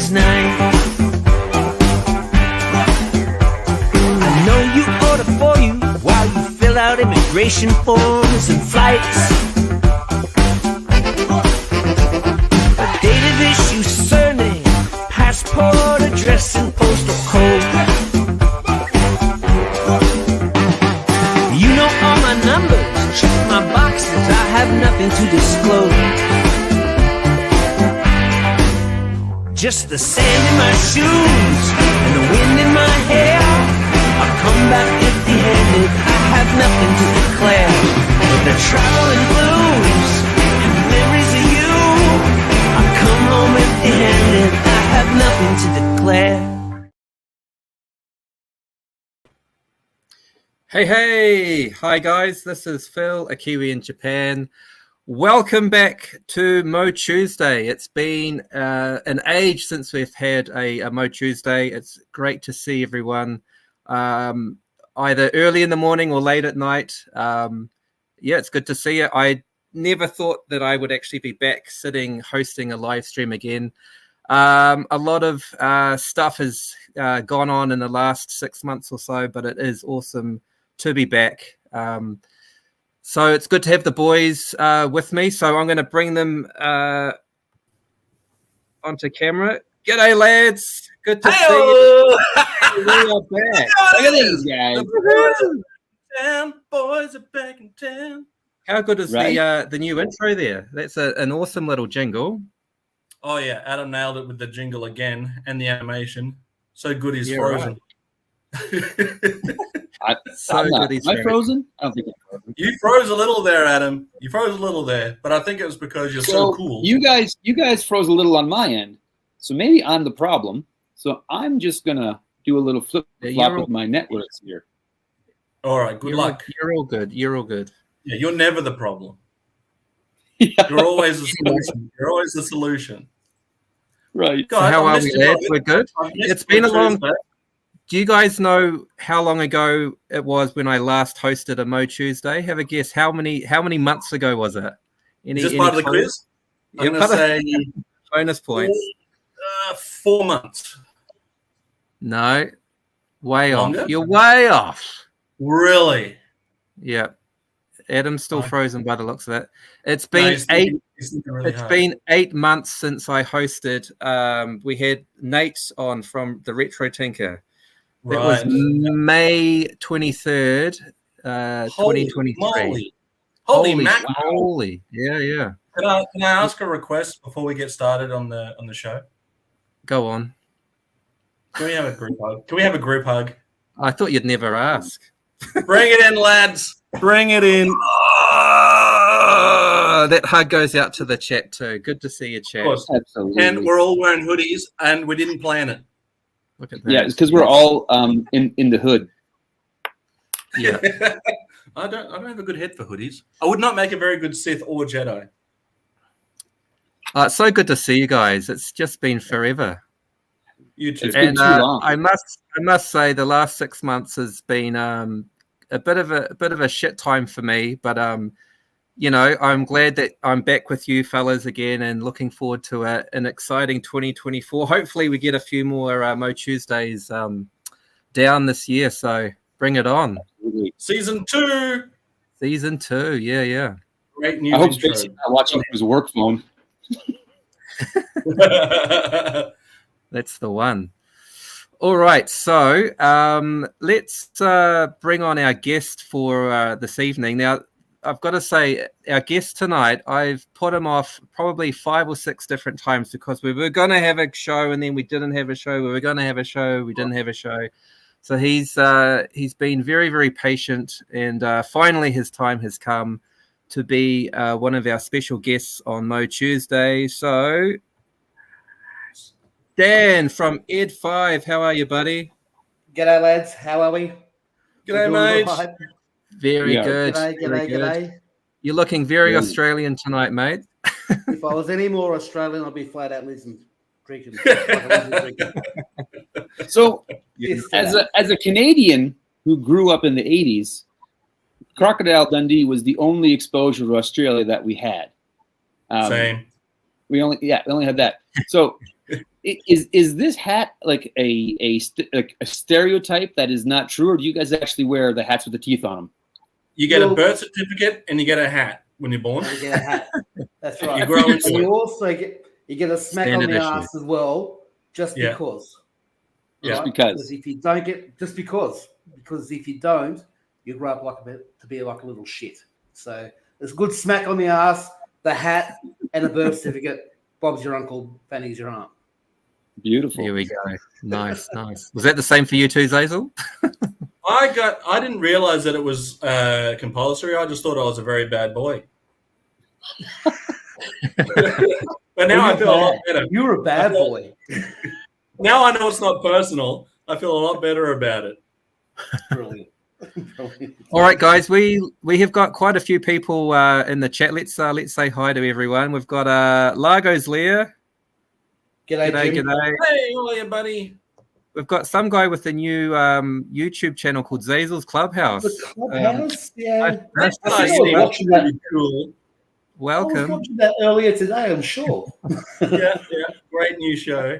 ladies' night. I know you order for you while you fill out immigration forms and flights. A date of issue, surname, passport, address, and postal code. You know all my numbers, check my boxes, I have nothing to disclose. Just the sand in my shoes and the wind in my hair. I come back empty-handed, I have nothing to declare. The traveling blues and memories of you. I come home empty-handed, I have nothing to declare. Hey, hi guys, this is Phil, a Kiwi in Japan. Welcome back to MOTUesday. It's been an age since we've had a MOTUesday. It's great to see everyone either early in the morning or late at night. Yeah, it's good to see you. I never thought that I would actually be back hosting a live stream again. A lot of stuff has gone on in the last 6 months or so, but it is awesome to be back. So it's good to have the boys with me. So I'm going to bring them onto camera. G'day, lads. Good to see you. We are back. Look at these guys. The boys are back in town. How good is the new intro there? That's an awesome little jingle. Oh, yeah. Adam nailed it with the jingle again and the animation. So good he's Yeah, frozen. Am I frozen? I don't think I'm frozen. You froze a little there, Adam. You froze a little there, but I think it was because you're so cool. You guys froze a little on my end, so maybe I'm the problem. So I'm just gonna do a little flip flop with my networks here. All right, good luck. You're all good. You're all good. Yeah, you're never the problem. Yeah. You're always the solution. You're always the solution. Right. So how are we, lads? We're good. It's been a long. Do you guys know how long ago it was when I last hosted a MOTUesday? Have a guess. How many months ago was it? Is this part of the quiz? I'm going to say bonus points. 4 months. No, way Longer? off. You're way off. Really? Yeah. Adam's still frozen by the looks of it. It's been been 8 months since I hosted. We had Nate on from the Retro Tinker. That was May 23rd, 2023. Holy mackerel. Holy. Yeah. Can I ask a request before we get started on the show? Go on. Can we have a group hug? Can we have a group hug? I thought you'd never ask. Bring it in, lads. Bring it in. Oh, that hug goes out to the chat too. Good to see you, chat. Of course. Absolutely. And we're all wearing hoodies, and we didn't plan it. Look at that. Yeah, it's because we're all in the hood. Yeah. I don't have a good head for hoodies. I would not make a very good Sith or Jedi. It's so good to see you guys. It's just been forever. You too. And I must say the last 6 months has been a bit of a shit time for me, but you know, I'm glad that I'm back with you fellas again and looking forward to an exciting 2024. Hopefully we get a few more MOTUesdays down this year, so bring it on. Season 2. Yeah. Great new I hope intro. Spacey's not watching his work phone. That's the one. All right, so let's bring on our guest for this evening. Now, I've got to say, our guest tonight, I've put him off probably 5 or 6 different times because we were going to have a show and then we didn't have a show. We were going to have a show, we didn't have a show. So he's been very, very patient, and finally his time has come to be one of our special guests on MOTUesday. So, Dan from Ed.5, how are you, buddy? G'day, lads. How are we? G'day, mate. Very good. G'day. You're looking very Australian tonight, mate. If I was any more Australian, I'd be flat out listening, drinking. So, as a Canadian who grew up in the 80s, Crocodile Dundee was the only exposure to Australia that we had. Same. We only had that. So Is this hat like a stereotype that is not true, or do you guys actually wear the hats with the teeth on them? You get a birth certificate and you get a hat when you're born. You get a hat. That's right. You grow into And it. you also get a smack Standard on the issue. ass as well, just Yeah. because. Just Right? because. if you don't get, just because if you don't, you grow up to be like a little shit. So there's a good smack on the ass, the hat, and a birth certificate. Bob's your uncle, Fanny's your aunt. Beautiful. Here we go. Nice, nice. Was that the same for you too, Zazel? I didn't realize that it was compulsory. I just thought I was a very bad boy. But now I feel a lot better. You're a bad boy. Now I know it's not personal. I feel a lot better about it. Brilliant. Brilliant. All right, guys, we have got quite a few people in the chat. Let's say hi to everyone. We've got Largo's Lear. G'day, Jim. G'day. Hey, how are you, buddy? We've got some guy with a new YouTube channel called Zazel's Clubhouse. The clubhouse, yeah. Nice to I see think I was you. watching that. Pretty cool. I was Welcome. watching that earlier today, I'm sure. Yeah, great new show.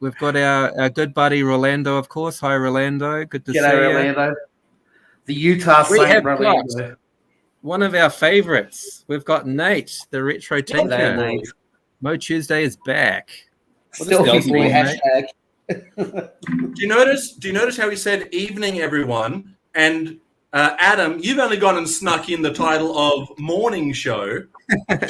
We've got our good buddy Rolando, of course. Hi, Rolando. Good to see G'day, you. Orlando. The Utah We Saint have brother. One of our favorites. We've got Nate, the retro tinker. G'day, Nate. MOTUesday is back. Still Stealthy boy boy, hashtag. Do you notice how he said "evening, everyone"? And Adam, you've only gone and snuck in the title of "morning show"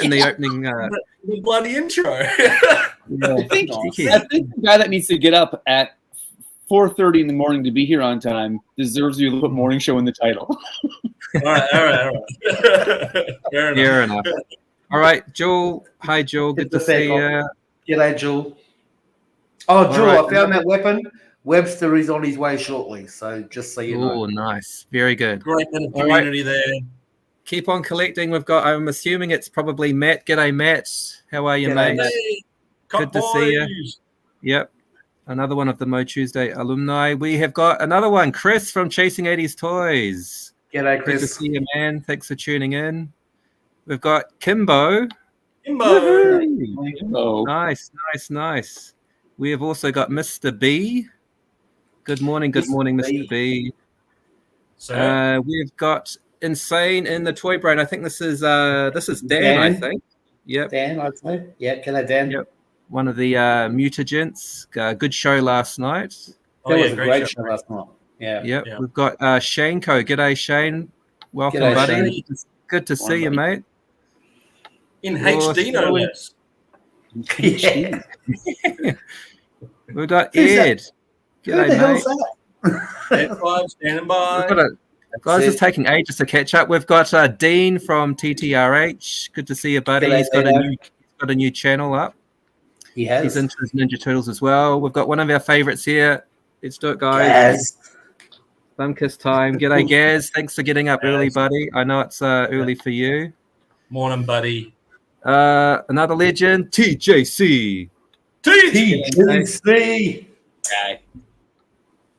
In the opening. the bloody intro. I think the guy that needs to get up at 4:30 in the morning to be here on time deserves you to put morning show in the title. all right. Fair enough. Fair enough. All right, Jewel. Hi, Jewel. Good It's to a fair see you. G'day, Jewel. Oh, Jewel, right. I found that weapon. Webster is on his way shortly, so just so you know. Oh, nice. Very good. Great bit of All right. community there. Keep on collecting. We've got, I'm assuming it's probably Matt. G'day, Matt. How are you, G'day, mate? Matt. Hey, Good to see you. boys. Yep. Another one of the MOTUesday alumni. We have got another one, Chris from Chasing 80s Toys. G'day, Good to Chris. see you, man. Thanks for tuning in. We've got Kimbo. Kimbo. Oh, Nice. We have also got Mr. B. Good morning, Mr. B. So, We've got Insane in the Toy Brain. I think this is Dan, I Dan. think. Yep. Dan, I'd say. Yeah, g'day, Dan. Yep. One of the mutagents. Good show last night. That was a great show last night. Yeah. Yep. Yeah. We've got Shaneco. G'day, Shane. Welcome, G'day, buddy. Shane. Good to see you, mate. in Oh, HD, no sorry. less. Yeah. We've got Who's that? Ed. Who G'day, the hell's mate. that? F5 standing We've by. got guys, it. it's taking ages to catch up. We've got Dean from TTRH. Good to see you, buddy. G'day, He's got a new channel up. He has. He's into his Ninja Turtles as well. We've got one of our favorites here. Let's do it, guys. Gaz. Thumb kiss time. G'day, Gaz. Thanks for getting up early, buddy. I know it's early for you. Morning, buddy. Another legend, TJC. TGC. guy.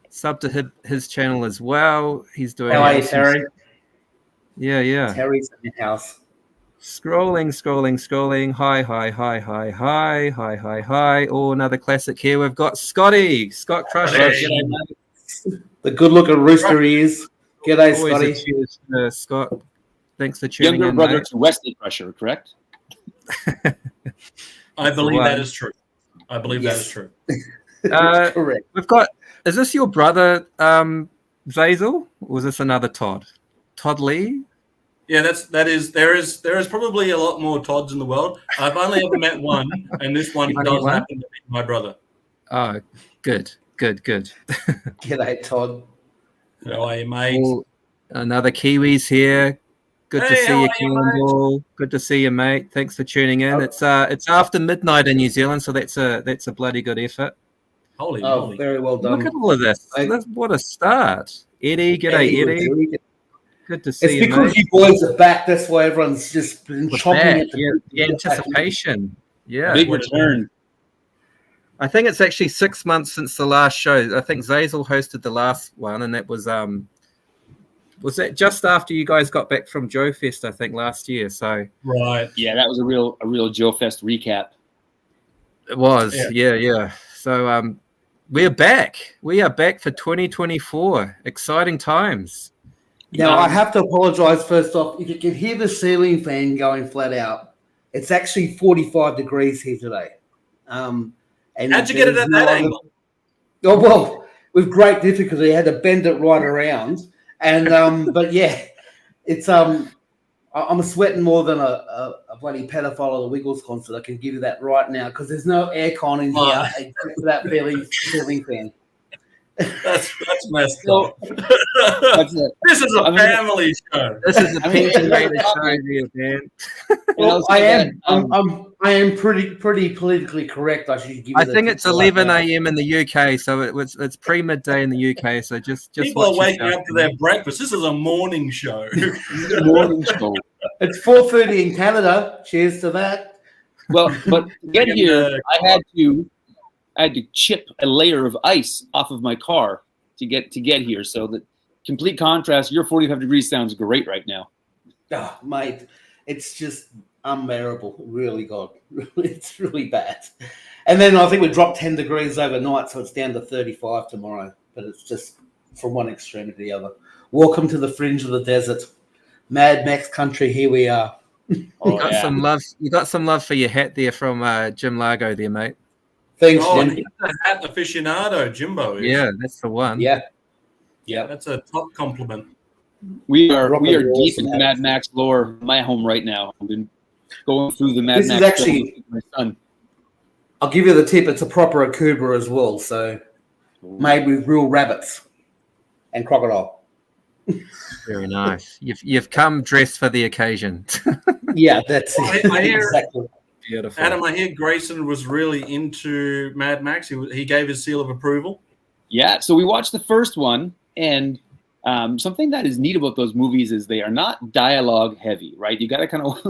Sub to his channel as well. He's doing. How are you, some- Terry? Yeah. Terry's in the house. Scrolling. Hi. Oh, another classic here. We've got Scotty. Scott Crusher. Hey. G'day, mate. The good-looking rooster he is. G'day, Always a Scotty. cheers to Scott. Thanks for tuning Younger in, brother mate. to Wesley Crusher, correct? I believe one. that is true. I believe that is true. Correct. We've got. Is this your brother, Zazel, or was this another Todd? Todd Lee. Yeah, there is probably a lot more Todds in the world. I've only ever met one, and this one Only does one? happen to be my brother. Oh, good. G'day, Todd. How are you, mate? Well, another Kiwi's here. Good to Hey, see how you, are you, mate? Cannonball. Good to see you, mate. Thanks for tuning in. It's after midnight in New Zealand, so that's a bloody good effort. Holy Oh, moly. very well done. Look at all of this. What a start. Eddie, g'day, Eddie. Good to see It's you, because mate. you boys are back. That's why everyone's just been We're chomping back. at the Yeah, bit the to get back. anticipation. Yeah. Big return. I think it's actually 6 months since the last show. I think Zazel hosted the last one, and that was that just after you guys got back from Joe Fest, I think, last year. So Right. Yeah, that was a real Joe Fest recap. It was, Yeah. yeah. So we are back. We are back for 2024. Exciting times. Now, I have to apologise first off. If you can hear the ceiling fan going flat out, it's actually 45 degrees here today. And How'd you get it at that angle? Oh, well, with great difficulty, I had to bend it right around. And but yeah, it's I'm sweating more than a bloody pedophile at the Wiggles concert. I can give you that right now because there's no aircon in here except for that ceiling fan. That's messed up. This is a family show. This is a PG-rated show here, man. Well, I am pretty politically correct. I should give you. I think it's 11 a.m. in the UK, so it's pre-midday in the UK. So just people are waking up to their breakfast. This is a morning show. Morning show. It's 4:30 in Canada. Cheers to that. Well, but to get here, I had to chip a layer of ice off of my car to get here. So the complete contrast. Your 45 degrees sounds great right now. Oh, mate, it's just unbearable. Really, God, it's really bad. And then I think we dropped 10 degrees overnight, so it's down to 35 tomorrow. But it's just from one extreme to the other. Welcome to the fringe of the desert, Mad Max country. Here we are. You got some love. You got some love for your hat there from Jim Largo, there, mate. Thanks, Jim. Jim. He's a hat aficionado, Jimbo. Yeah, that's the one. Yeah, that's a top compliment. We are deep in Mad Max lore. My home right now. I've been going through the Mad Max. This is actually with my son. I'll give you the tip. It's a proper Akuba as well, so made with real rabbits and crocodile. Very nice. You've come dressed for the occasion. Yeah, that's I hear, exactly. Beautiful. Adam, I hear Grayson was really into Mad Max. He gave his seal of approval. Yeah, so we watched the first one, and something that is neat about those movies is they are not dialogue heavy, right? You got to kind of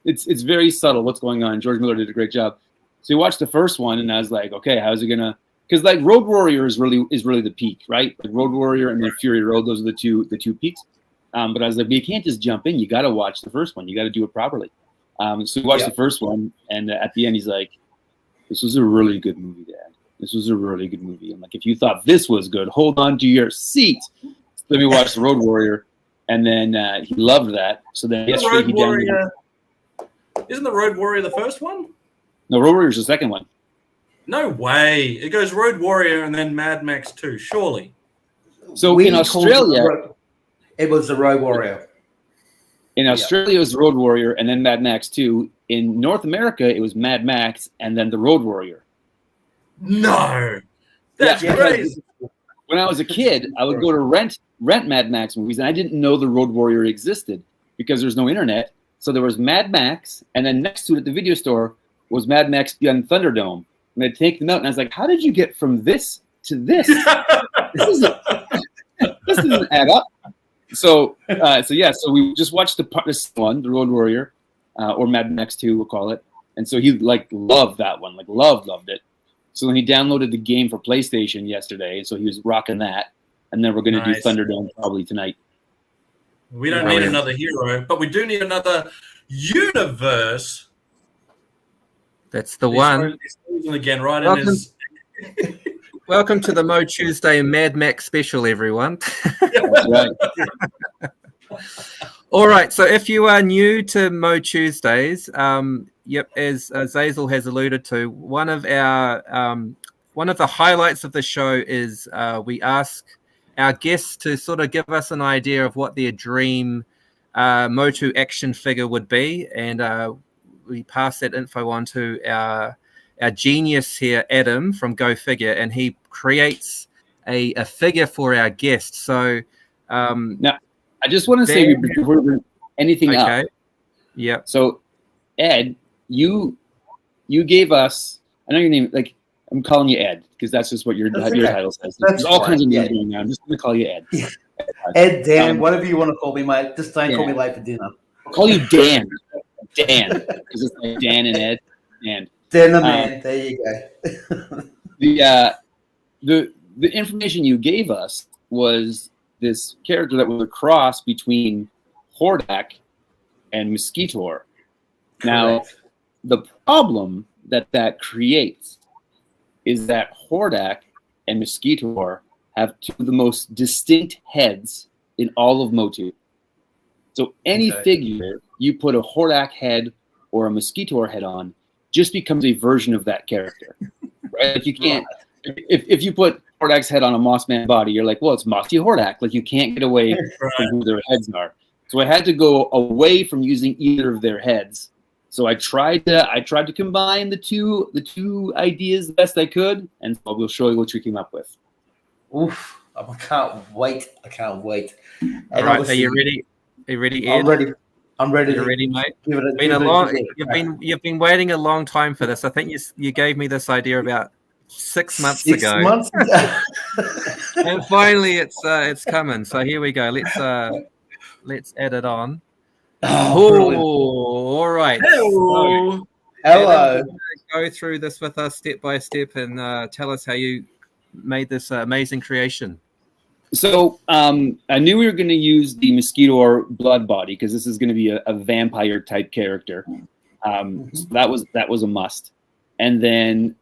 it's very subtle what's going on. George Miller did a great job. So we watched the first one, and I was like, okay, how's it gonna? Because like Road Warrior is really the peak, right? Like Road Warrior and then Fury Road, those are the two peaks. But I was like, you can't just jump in. You got to watch the first one. You got to do it properly. So we watched the first one, and at the end, he's like, "This was a really good movie, Dad. This was a really good movie." I'm like, "If you thought this was good, hold on to your seat." Let me watch the Road Warrior, and then he loved that. So then yesterday he downloaded. Isn't the Road Warrior the first one? No, Road Warrior's the second one. No way. It goes Road Warrior and then Mad Max 2, surely. So in Australia, it was the Road Warrior. In Australia, it was Road Warrior and then Mad Max 2. In North America, it was Mad Max and then the Road Warrior. No. That's crazy. When I was a kid, I would go to rent Mad Max movies, and I didn't know the Road Warrior existed because there's no internet. So there was Mad Max, and then next to it at the video store was Mad Max Beyond Thunderdome. And I'd take them out, and I was like, how did you get from this to this? This doesn't add up. So we just watched this one, the Road Warrior, or Mad Max 2, we'll call it. And so he loved that one, loved it. So then he downloaded the game for PlayStation yesterday, and so he was rocking that. And then we're going to do Thunderdome probably tonight. We don't need another hero, but we do need another YOUniverse. That's the one. Again, right? Welcome to the MOTUesday Mad Max special, everyone. That's right. All right. So if you are new to MOTUesdays, as Zazel has alluded to, one of the highlights of the show is we ask our guests to sort of give us an idea of what their dream MOTU action figure would be, and we pass that info on to our genius here, Adam from Go Figure, and he creates a figure for our guest. So now, I just want to say before we anything up. Yeah. So, Ed, you gave us. I know your name. Like I'm calling you Ed because that's just what your title says. There's all kinds of names going now. I'm just going to call you Ed. Yeah. Ed, Dan, whatever you want to call me, mate. Just don't call me late for dinner. I'll call you Dan. Dan, because it's like Dan and Ed. And Dan the man. There you go. The information you gave us was this character that was a cross between Hordak and Mosquitor. Now, the problem that creates is that Hordak and Mosquitor have two of the most distinct heads in all of MOTU. So any figure you put a Hordak head or a Mosquitor head on just becomes a version of that character. Right? Like you can't, if you put Hordak's head on a Mossman body, you're like, well, it's Mossy Hordak. Like you can't get away from who their heads are. So I had to go away from using either of their heads. So I tried to combine the two ideas the best I could, and so we'll show you what we came up with. Oof! I can't wait. And All right, are you ready? Are you ready, Ed? I'm ready. You're ready, mate. Give it a, Been a long. You've been waiting a long time for this. I think you gave me this idea about 6 months ago. 6 months ago. And finally, it's coming. So here we go. Let's add it on. Oh, all right. Hello. So, hello. Adam, go through this with us step by step and tell us how you made this amazing creation. So I knew we were going to use the Mosquitor blood body because this is going to be a vampire type character. So that was a must. And then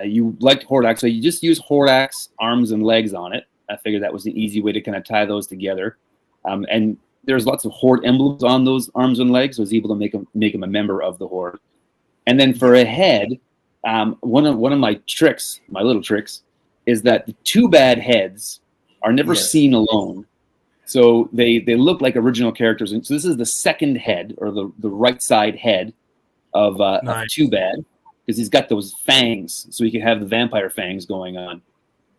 you liked Hordak, so you just use Hordak's arms and legs on it. I figured that was an easy way to kind of tie those together. And there's lots of Horde emblems on those arms and legs, so I was able to make him a member of the Horde. And then for a head, one of my tricks, my little tricks, is that the two bad heads are never seen alone. So they look like original characters. And so this is the second head, or the right side head of Too Bad, because he's got those fangs, so he can have the vampire fangs going on.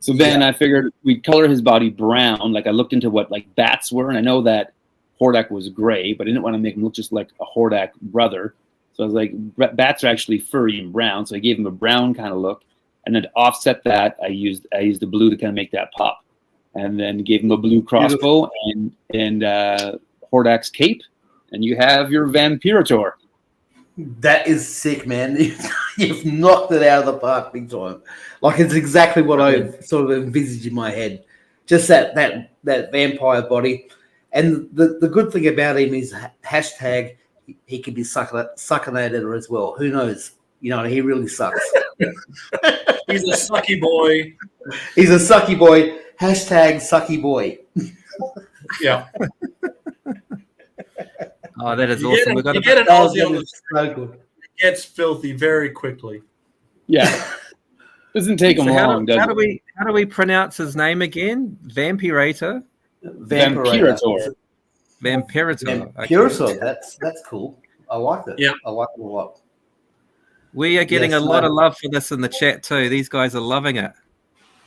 So then I figured we'd color his body brown. Like I looked into what like bats were, and I know that Hordak was gray, but I didn't want to make him look just like a Hordak brother. So I was like, bats are actually furry and brown, so I gave him a brown kind of look. And then to offset that, I used the blue to kind of make that pop. And then gave him a blue crossbow and Hordak's cape, and you have your Vampirator. That is sick, man. You've knocked it out of the park big time. Like it's exactly what I sort of envisaged in my head. Just that vampire body. And the good thing about him is hashtag he can be suckinated as well. Who knows? You know, he really sucks. He's a sucky boy. He's a sucky boy. Hashtag sucky boy. Yeah. Oh, that is You awesome. get an Aussie on the street. So good. It gets filthy very quickly. Yeah. Doesn't take him long, does it? How do we pronounce his name again? Vampirator? Vampirator. Vampirator. Vampirator. That's cool. I like it. Yeah. I like it a lot. We are getting Yes, a lot of love for this in the chat too. These guys are loving it.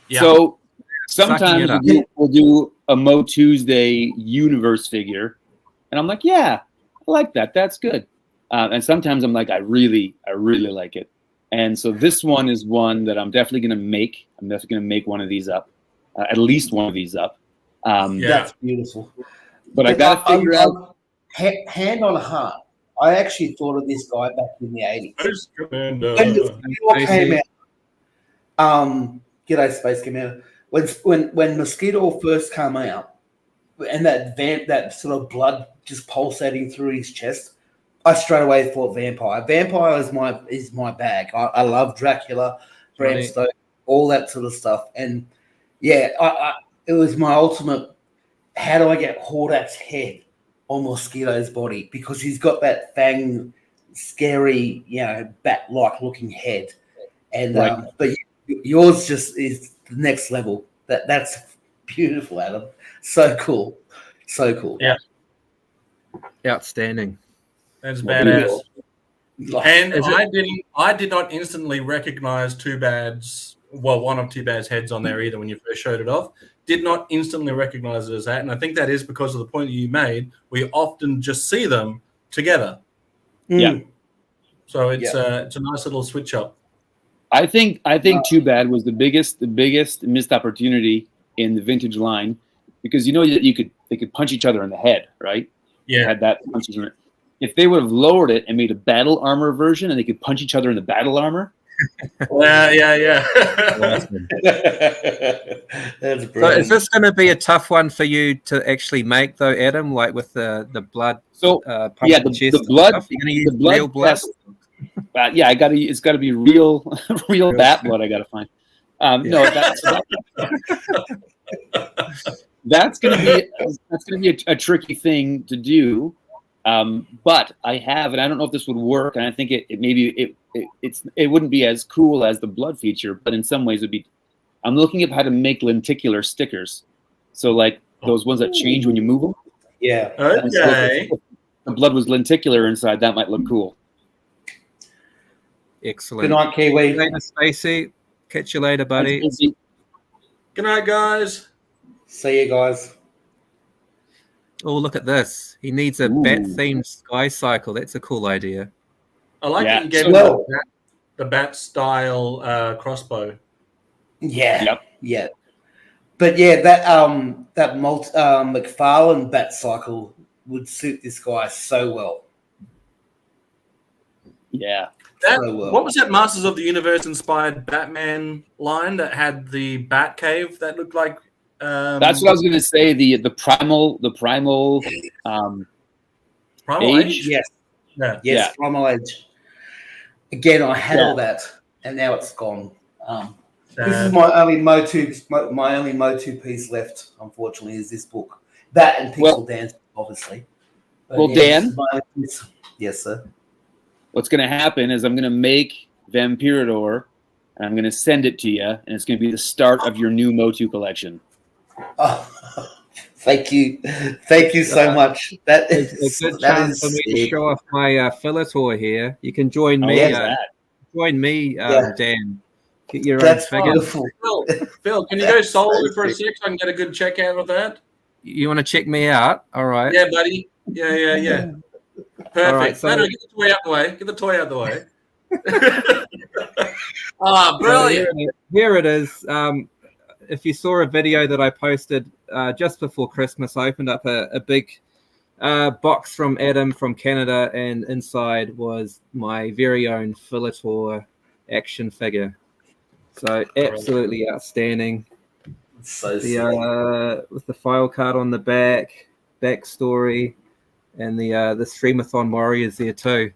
Yeah. So Sucking sometimes it up. we'll do a MOTUesday YOUniverse figure, and I'm like, yeah, I like that. That's good. And sometimes I'm like, I really like it. And so this one is one that I'm definitely going to make. I'm definitely going to make one of these up, at least one of these up. That's beautiful. But I got to figure out. Hand on heart. I actually thought of this guy back in the 80s. Space Commander. When Mosquito came out, g'day Space Commander. When Mosquito first came out, and that sort of blood just pulsating through his chest, I straight away thought vampire. Vampire is my bag. I love Dracula, Bram Stoker, all that sort of stuff. And yeah, it was my ultimate. How do I get Hordak's head on Mosquito's body? Because he's got that fang, scary, bat-like looking head. And but yours just is the next level. That's beautiful, Adam. So cool. Yeah. Outstanding. That's badass. And Is I did not instantly recognize one of Too Bad's heads on there either when you first showed it off. Did not instantly recognize it as that. And I think that is because of the point that you made. We often just see them together. Yeah. So it's a nice little switch up. I think Too Bad was the biggest missed opportunity in the vintage line, because they could punch each other in the head, right? Yeah. They had that punches in it. If they would have lowered it and made a battle armor version, and they could punch each other in the battle armor. Yeah. That's So brilliant. is this going to be a tough one for you to actually make, though, Adam? Like with the blood? So pumping chest the blood. and stuff? You're going to use The blood real blood. But yeah, it's got to be real bat blood. I got to find. No, that's going to be a tricky thing to do. But I have, and I don't know if this would work. And I think it wouldn't be as cool as the blood feature, but in some ways it would be. I'm looking at how to make lenticular stickers. So like those ones that change when you move them. Yeah. Okay. If the blood was lenticular inside, that might look cool. Excellent. Good night, Kiwi. Later, Stacey. Catch you later, buddy. Good night, guys. See you guys. Oh, look at this. He needs a bat-themed sky cycle. That's a cool idea. I like that you gave him the bat style crossbow. Yeah. Yep. Yeah. But yeah, that McFarlane bat cycle would suit this guy so well. Yeah. What was that Masters of the Universe inspired Batman line that had the Bat Cave that looked like? That's what I was going to say. The primal Age. Yes. Yeah. Yes. Primal Age. Again, I had all that, and now it's gone. This is my only MOTU piece left. Unfortunately, is this book. That and Pixel Dance, obviously. But Dan. Yes, sir. What's going to happen is I'm going to make Vampirador, and I'm going to send it to you, and it's going to be the start of your new MOTU collection. Oh, thank you so much. That is a good chance for me to show off my Fillator here. You can join me. Dan. Get your own figure. Phil, can you go solo for a sec so I can get a good check out of that? You want to check me out? All right. Yeah, buddy. Yeah. Perfect. Right, so get the toy out the way. Get the toy out the way. Brilliant. So here it is. If you saw a video that I posted just before Christmas, I opened up a big box from Adam from Canada, and inside was my very own Fillator action figure. So absolutely outstanding. So with the file card on the backstory, and the Streamathon Warriors there too.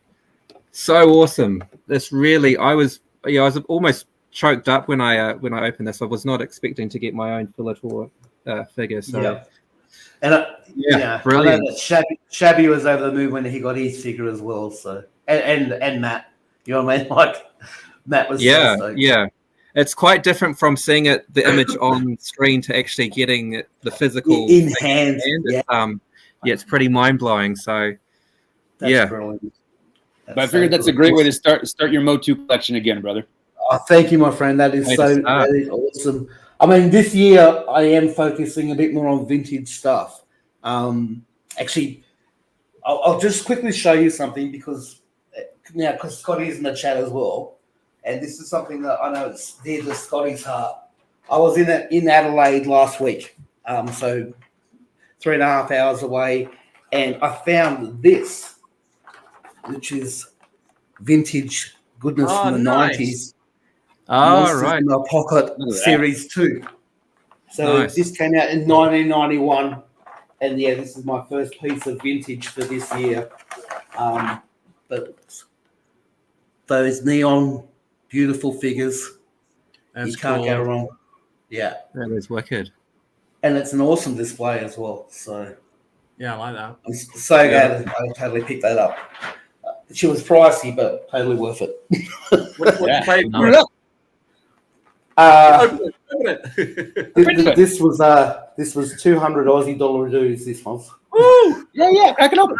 So awesome. This really, I was almost choked up when I opened this. I was not expecting to get my own Fillator figure. So brilliant. I know that Shabby was over the moon when he got his figure as well. So and Matt, you know what I mean? Like Matt was yeah. It's quite different from seeing the image on screen to actually getting the physical in hand. It's pretty mind blowing. So That's brilliant. But I figured that's a great way to start your MOTU collection again, brother. Oh, thank you, my friend. That is that is awesome. I mean, this year I am focusing a bit more on vintage stuff. Actually, I'll just quickly show you something because Scotty's in the chat as well, and this is something that I know it's dear to Scotty's heart. I was in Adelaide last week, so 3.5 hours away, and I found this, which is vintage goodness from the 90s. Oh, right. In the Pocket Series 2. So this came out in 1991, and this is my first piece of vintage for this year. But those neon, beautiful figures, you can't go wrong. Yeah, that is wicked, and it's an awesome display as well. So yeah, I like that. I'm so glad I totally picked that up. She was pricey, but totally worth it. What you paid for it? This was 200 Aussie dollar dues. This was. Woo! Yeah, crack it open.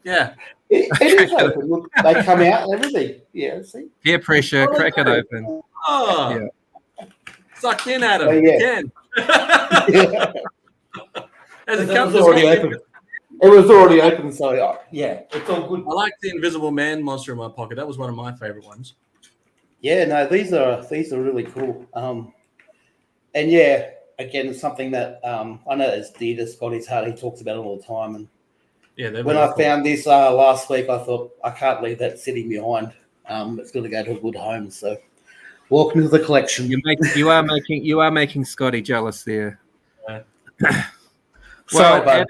Yeah, it is open. Look, they come out and everything. Yeah, see. Peer pressure, crack it open. Oh, yeah. Suck in at him. Yeah. You can. As it comes, already open. It was already open, so it's all good. I like the Invisible Man monster in my pocket. That was one of my favorite ones. Yeah, no, these are really cool. And yeah, again, it's something that I know it's dear to Scotty's heart. He talks about it all the time. And when I found this last week, I thought I can't leave that sitting behind. It's going to go to a good home. So, welcome to the collection. You are making Scotty jealous there. Sorry, well,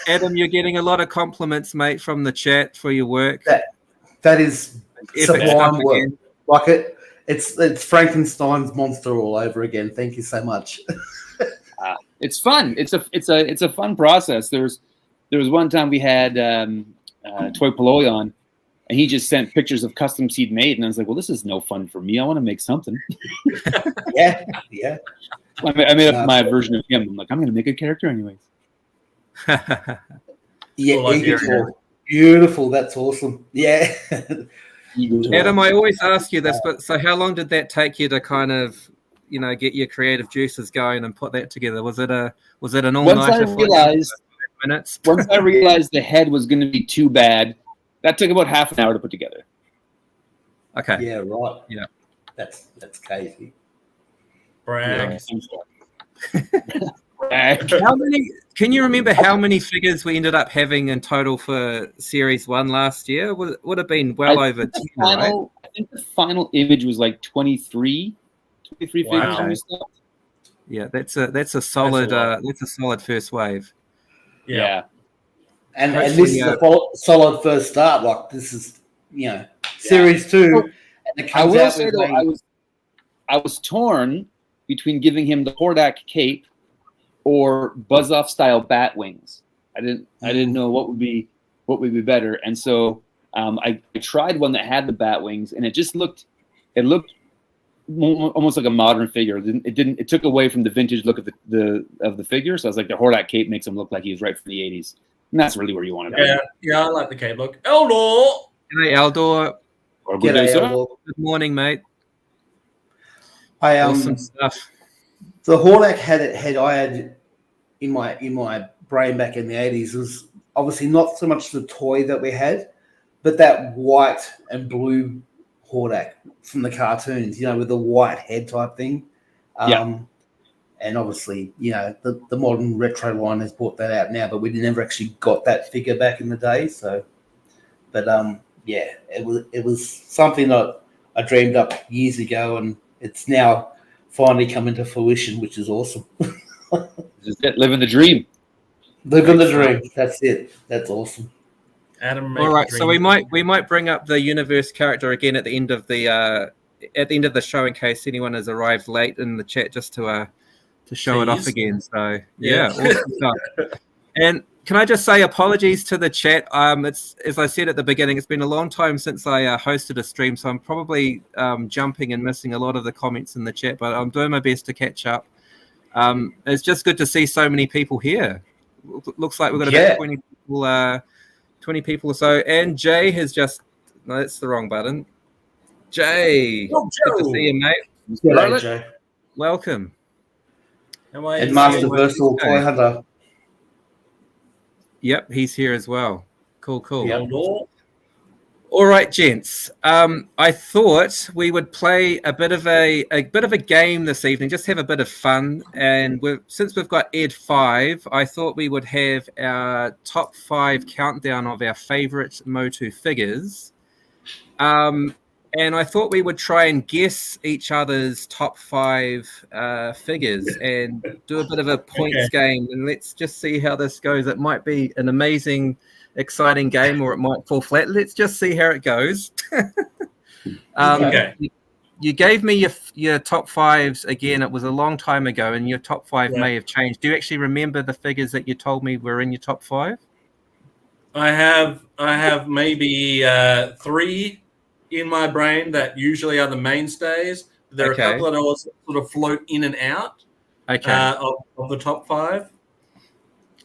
Adam, you're getting a lot of compliments, mate, from the chat for your work. That is sublime work. Like it's Frankenstein's monster all over again. Thank you so much. It's fun. It's a fun process. There was one time we had Toy Paloi on, and he just sent pictures of custom seed made, and I was like, well, this is no fun for me. I want to make something. Yeah. I made up my version of him. I'm like, I'm going to make a character anyways. Beautiful. That's awesome. Yeah. Adam, I always ask you this, but so how long did that take you to kind of, get your creative juices going and put that together? Was it an all-nighter? Once I realized the head was going to be too bad, that took about half an hour to put together. Okay. Yeah. Right. Yeah. That's crazy. Brag. How many? Can you remember how many figures we ended up having in total for Series 1 last year? Would have been well over 10, right? I think the final image was like 23 figures. Wow. Yeah, that's a solid first wave. Yeah. And this is a solid first start. Like this is Series 2, and it I comes will out say with though, I was torn between giving him the Hordak cape or Buzz Off style bat wings. I didn't know what would be better, and so I tried one that had the bat wings, and it looked almost like a modern figure. It took away from the vintage look of the figure. So I was like, the Hordak cape makes him look like he was right from the 80s, and that's really where you want to be. Yeah, I like the cape look. Eldor. Hey, Eldor. Good day, sir. Good morning, mate. awesome stuff. The Hordak head I had in my brain back in the 80s was obviously not so much the toy that we had, but that white and blue Hordak from the cartoons, with the white head type thing. And obviously, the modern retro line has brought that out now, but we never actually got that figure back in the day. So, but it was something that I dreamed up years ago, and it's now finally come into fruition, which is awesome. Just living the dream. Living the dream. That's it. That's awesome. Adam. All right, so we might bring up the YOUniverse character again at the end of the show in case anyone has arrived late in the chat, just to show it off again. So awesome stuff. And can I just say apologies to the chat? It's, as I said at the beginning, it's been a long time since I hosted a stream, so I'm probably jumping and missing a lot of the comments in the chat, but I'm doing my best to catch up. It's just good to see so many people here. Looks like we've got about 20 people or so. And Jay has no, that's the wrong button. Jay, good to see you, mate. Hello, Jay. Welcome. And Master Versal Toy Hunter. Yep, he's here as well. Cool. Yep. All right, gents. I thought we would play a bit of a game this evening, just have a bit of fun. And since we've got Ed 5, I thought we would have our top 5 countdown of our favorite MOTU figures. And I thought we would try and guess each other's top 5 figures and do a bit of a points game. And let's just see how this goes. It might be an amazing, exciting game, or it might fall flat. Let's just see how it goes. You gave me your top 5s again. It was a long time ago, and your top 5 may have changed. Do you actually remember the figures that you told me were in your top 5? I have maybe 3 in my brain that usually are the mainstays. There are a couple that also sort of float in and out of the top 5.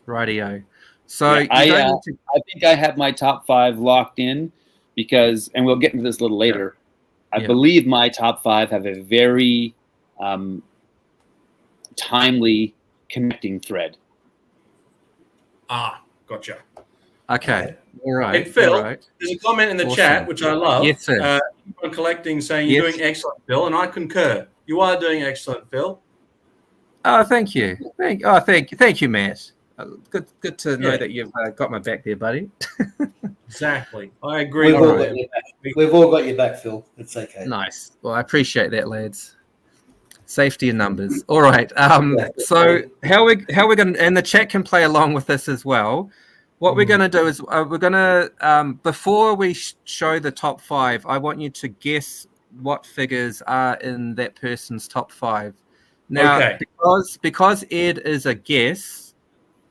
Rightio. So I think I have my top 5 locked in because, and we'll get into this a little later, I believe my top 5 have a very timely connecting thread. Gotcha. Okay. All right. And Phil, all right. There's a comment in the chat, which I love. Yes, sir. On collecting saying you're doing excellent, Phil, and I concur. You are doing excellent, Phil. Oh, thank you. Thank you, Matt. Good to know that you've got my back there, buddy. Exactly. I agree. We've all got your back, Phil. It's okay. Nice. Well, I appreciate that, lads. Safety in numbers. All right. So how we're going, and the chat can play along with this as well. What we're going to do is we're going to, before we show the top 5, I want you to guess what figures are in that person's top 5. Now, Okay. because Ed is a guess,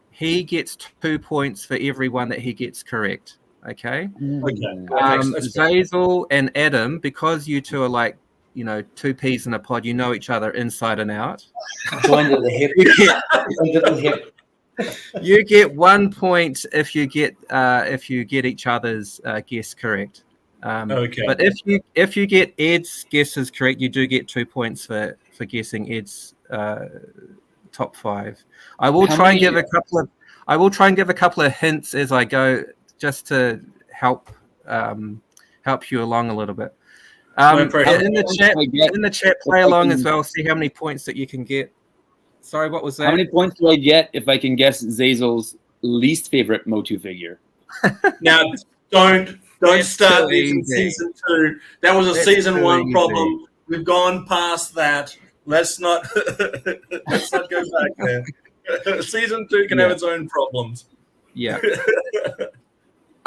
he gets 2 points for every one that he gets correct. Okay. Okay. Zazel and Adam, because you two are like, two peas in a pod, you know each other inside and out. Joined at the hip. Joined at the hip. You get 1 point if you get each other's guess correct. Okay. But if you get Ed's guesses correct, you do get 2 points for guessing Ed's top 5. I will try and give a couple of hints as I go, just to help you along a little bit. In the chat, play along as well. See how many points that you can get. Sorry, what was that? How many points do I get if I can guess Zazel's least favorite MOTU figure? Now, don't That's start so this in easy. season 2. That was a That's season so 1 easy. problem. We've gone past that. Let's not go back there. Season 2 can have its own problems. Yeah.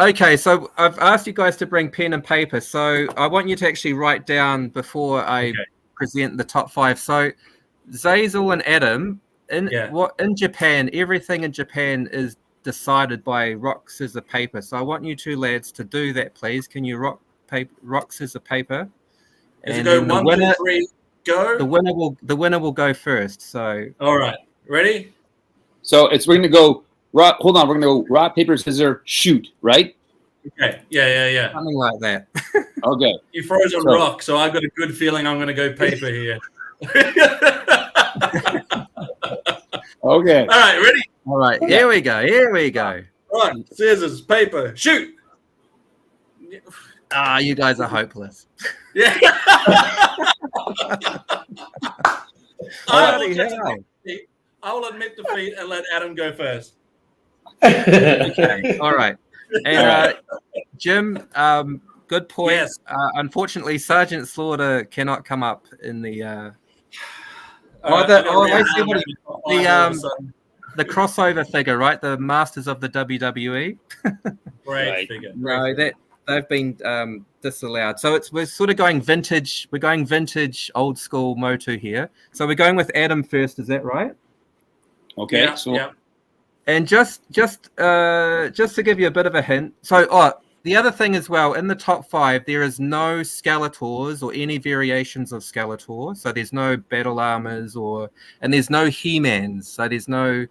Okay, so I've asked you guys to bring pen and paper. So I want you to actually write down before I present the top 5. So Zazel and Adam, in Japan, everything in Japan is decided by rock, scissors, paper. So I want you two lads to do that, please. Can you rock, scissors, paper? Is it go 1, 2, 3, go? The winner will go first. So all right, ready? So we're gonna go rock. Hold on, we're gonna go rock, paper, scissors, shoot. Right? Okay. Yeah. something like that. Okay. You froze on rock, so I've got a good feeling I'm going to go paper here. Okay. All right, ready? All right, here we go. Rock, scissors, paper, shoot. Ah, you guys are hopeless. Yeah. Bloody hell. I will admit defeat and let Adam go first. Okay, all right. And Jim, good point. Yes. Unfortunately, Sergeant Slaughter cannot come up in the the crossover figure, right? The Masters of the WWE. Great figure. No, they've been disallowed. So we're sort of going vintage. We're going vintage, old school MOTU here. So we're going with Adam first. Is that right? Okay. Yeah. And just to give you a bit of a hint. So the other thing as well, in the top 5, there is no Skeletors or any variations of Skeletor. So there's no battle armors and there's no He-Mans. So there's no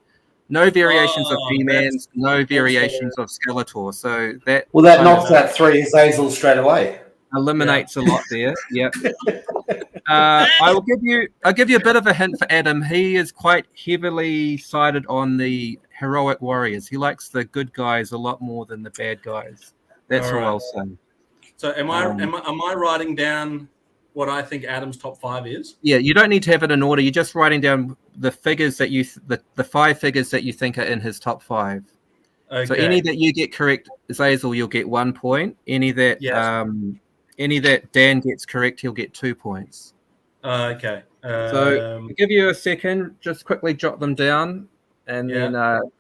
variations of He-Mans, no variations of Skeletor. So that knocks out 3 Zazel straight away. Eliminates a lot there. Yep. I'll give you a bit of a hint for Adam. He is quite heavily sided on the heroic warriors. He likes the good guys a lot more than the bad guys. That's all I'll say. So am I writing down what I think Adam's top 5 is? Yeah, you don't need to have it in order. You're just writing down the figures that the 5 figures that you think are in his top 5. Okay. So any that you get correct, Zazel, you'll get 1 point. Any that Dan gets correct, he'll get 2 points. Okay. So I'll give you a second. Just quickly jot them down, and then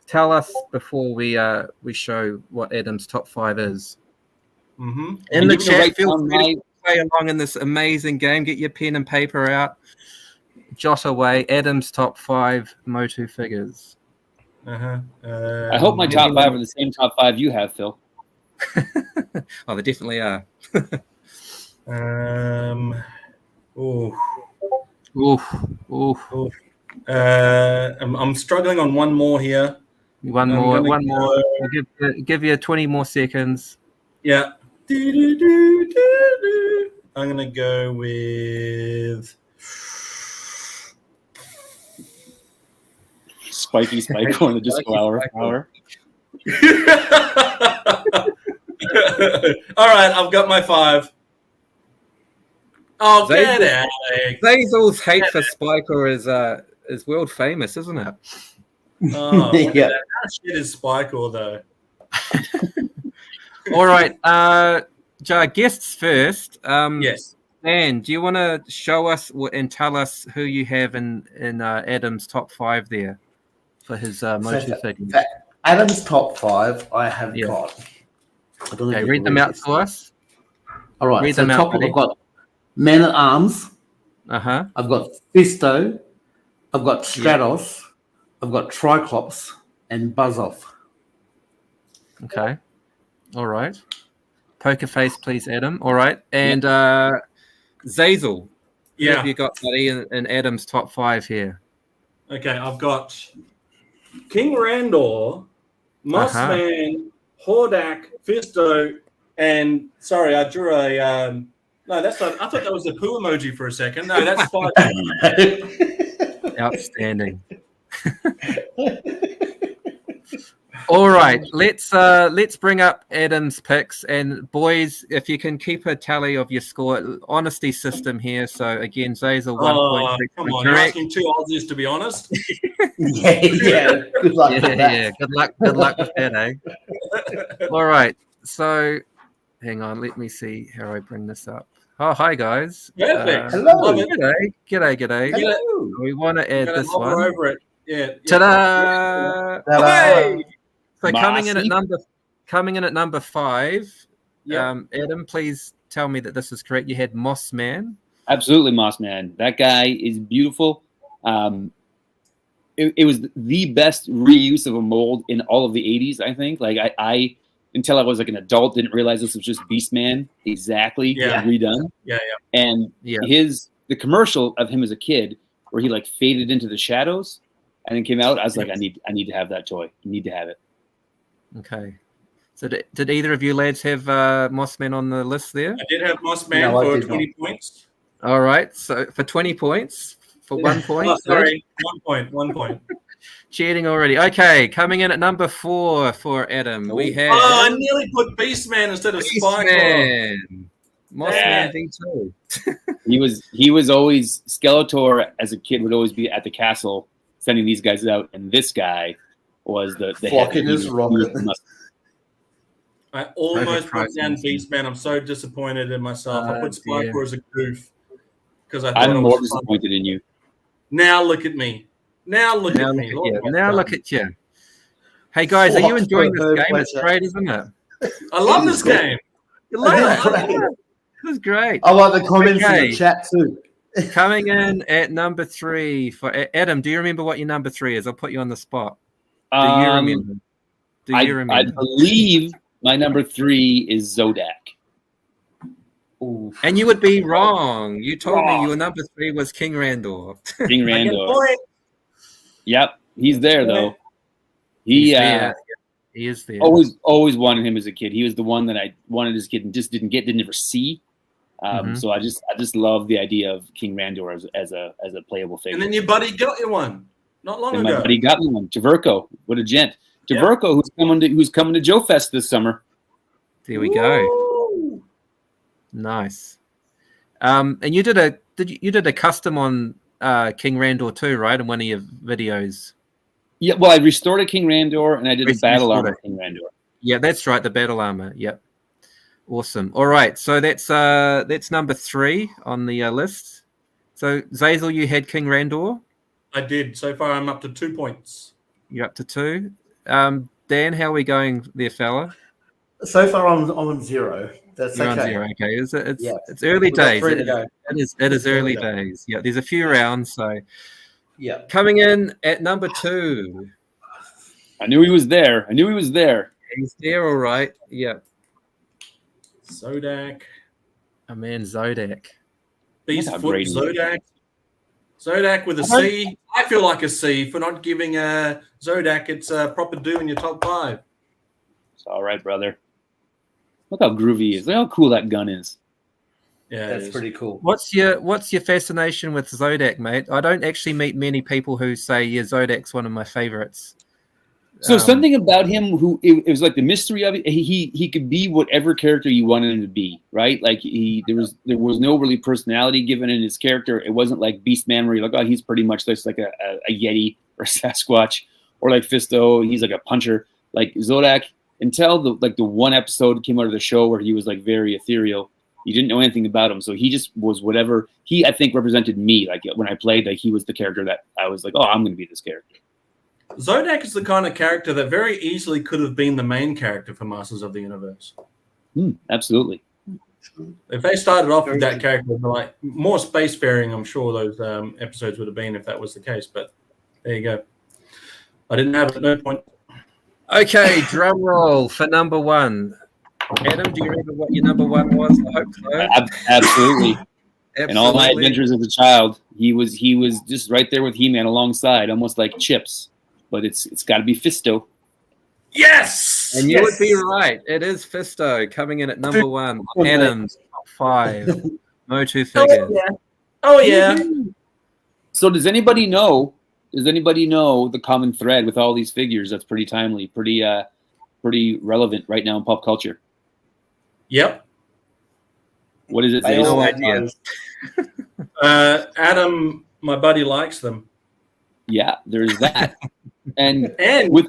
tell us before we show what Adam's top 5 is. Mm-hmm. In the chat, feel free to play along in this amazing game. Get your pen and paper out. Jot away Adam's top 5 MOTU figures. I hope my top 5 are the same top 5 you have, Phil. Oh, they definitely are. I'm struggling on one more here. One more. I'll give you 20 more seconds. Yeah. I'm gonna go with Spiky Spyco in the Disco Hour. All right, I've got my 5. Oh, get out! Zazel's hate for Spyco is world famous, isn't it? Oh, yeah. That shit is Spyco, though. All right, guests first. Yes. Dan, do you want to show us and tell us who you have in Adam's top 5 there for his MOTU figures? Adam's top 5, I have Yeah. got. I don't know if Okay, you read can them out this. to us. All right, Read so them out, top, buddy. I've got Man at Arms. Uh-huh. I've got Fisto. I've got Stratos. I've got Triclops and Buzz Off. Okay. All right. Poker face, please, Adam. All right. And Zazel. Who have you got, buddy, in Adam's top 5 here? Okay, I've got King Randor, Mossman, Hordak, Fisto, and sorry, I drew a. No, that's not. I thought that was the poo emoji for a second. No, that's 5. Outstanding. All right, let's bring up Adam's picks, and boys, if you can keep a tally of your score, honesty system here. So again, Zazel 1 point. Come on, you're asking 2 Aussies to be honest. yeah. Good luck with that. Yeah. Good luck with that, eh? All right. So, hang on. Let me see how I bring this up. Oh, hi guys. Perfect. Hello. G'day. Hello. We want to add this hover one. over it. Yeah. Ta-da! Hey! So coming in Mossy. at number 5. Yep. Adam, please tell me that this is correct. You had Moss Man. Absolutely, Moss Man. That guy is beautiful. It was the best reuse of a mold in all of the 80s, I think. Like I until I was like an adult, didn't realize this was just Beastman exactly redone. Yeah. And the commercial of him as a kid where he like faded into the shadows and then came out, I was like, I need to have that toy. I need to have it. Okay. So did either of you lads have Mossman on the list there? I did have Mossman for 20 points. All right. So for 20 points, for 1 point. Oh, sorry, 1 point. Cheating already. Okay, coming in at number 4 for Adam. We have I nearly put Beastman instead of Spike. Beastman. Mossman V2. He was always Skeletor as a kid would always be at the castle sending these guys out, and this guy was the Fucking his rocket. I almost put down Beastman. I'm so disappointed in myself. I put Spycore as a goof because I thought I'm more disappointed in you. Now look at me. Now look at me. Now look at you. Hey guys, are you enjoying this game? It's great, isn't it? I love this game. You love it. This is great. I like the comments in the chat too. Coming in at number 3 for Adam. Do you remember what your number 3 is? I'll put you on the spot. Do you remember? I believe my number 3 is Zodak. Ooh. And you would be wrong. You told me your number 3 was King Randor. King Randor. Yep, he's there though. He is there. Always wanted him as a kid. He was the one that I wanted as a kid and just didn't ever see. So I just love the idea of King Randor as a playable figure. And then your buddy got you one not long ago. My buddy got me one. Javerko, what a gent. Javerko, who's coming to Joe Fest this summer. There we go. Nice. And you did a custom on King Randor too, right? In one of your videos. Yeah, well, I restored a King Randor and I did a battle armor King Randor. Yeah, that's right, the battle armor. Yep. Awesome. All right, so that's number 3 on the list. So Zazel, you had King Randor. I did. So far, I'm up to 2 points. You're up to 2. Dan, how are we going there, fella? So far, I'm on 0. That's You're okay. on 0. Okay, it's early days. It is early days. Yeah, there's a few rounds. So yeah, coming in at number 2. I knew he was there. He's there, all right. Yeah. Zodak. A man, Zodak. Beastfoot Zodak. Zodak with a C. I feel like a C for not giving Zodak its proper due in your top 5. It's all right, brother. Look how groovy he is. Look how cool that gun is. Yeah, that's pretty cool. What's your fascination with Zodak, mate? I don't actually meet many people who say, yeah, Zodak's one of my favorites. So something about him it was like the mystery of it. He could be whatever character you wanted him to be, right? Like there was no really personality given in his character. It wasn't like Beastman where you're like, oh, he's pretty much just like a Yeti or a Sasquatch, or like Fisto, he's like a puncher. Like Zodak, until the one episode came out of the show where he was like very ethereal. You didn't know anything about him, so he just was whatever. He, I think, represented me. Like when I played, like he was the character that I was like, oh, I'm going to be this character. Zodak is the kind of character that very easily could have been the main character for Masters of the Universe. Absolutely. If they started off with that character, like more spacefaring, I'm sure those episodes would have been if that was the case. But there you go. I didn't have it at no point. Okay, drum roll for number one. Adam, do you remember what your number one was? I hope so. Absolutely. In all my Absolutely. adventures as a child, he was just right there with He-Man alongside, almost like Chips. But it's got to be Fisto. Yes! And you would be right. It is Fisto coming in at number one. Adam's top 5 MOTU figures. Oh, yeah. So does anybody know the common thread with all these figures that's pretty timely, pretty relevant right now in pop culture? Yep. What is it? They all No have idea. those. Adam, my buddy, likes them. Yeah, there's that. And And with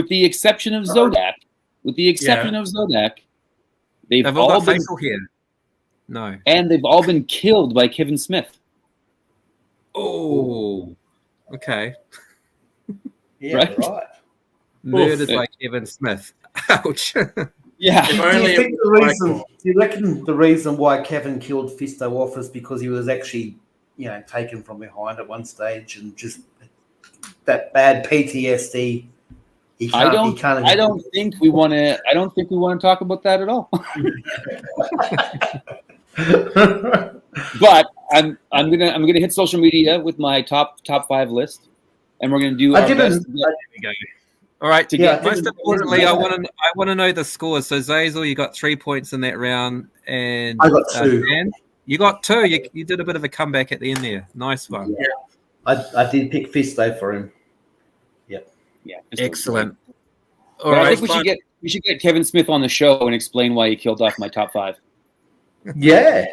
the exception of Zodak, they've They've all all got been facial hair. No. and they've all been killed by Kevin Smith. Oh, okay. Yeah, Right? right. Murdered by Kevin Smith. Ouch. Yeah. if Do only you it think the was reason? Michael. Do you reckon the reason why Kevin killed Fisto off is because he was actually, taken from behind at one stage and just that bad PTSD? I don't think we want to talk about that at all. But I'm gonna hit social media with my top 5 list, and we're gonna do our best. All right. Yeah, Most importantly, I want to know the scores. So Zazel, you got 3 points in that round, and I got 2. Dan, you got 2. You did a bit of a comeback at the end there. Nice one. Yeah. I did pick Fisto for him. Yeah, Excellent. All But I right. think we should get Kevin Smith on the show and explain why he killed off my top 5. Yeah,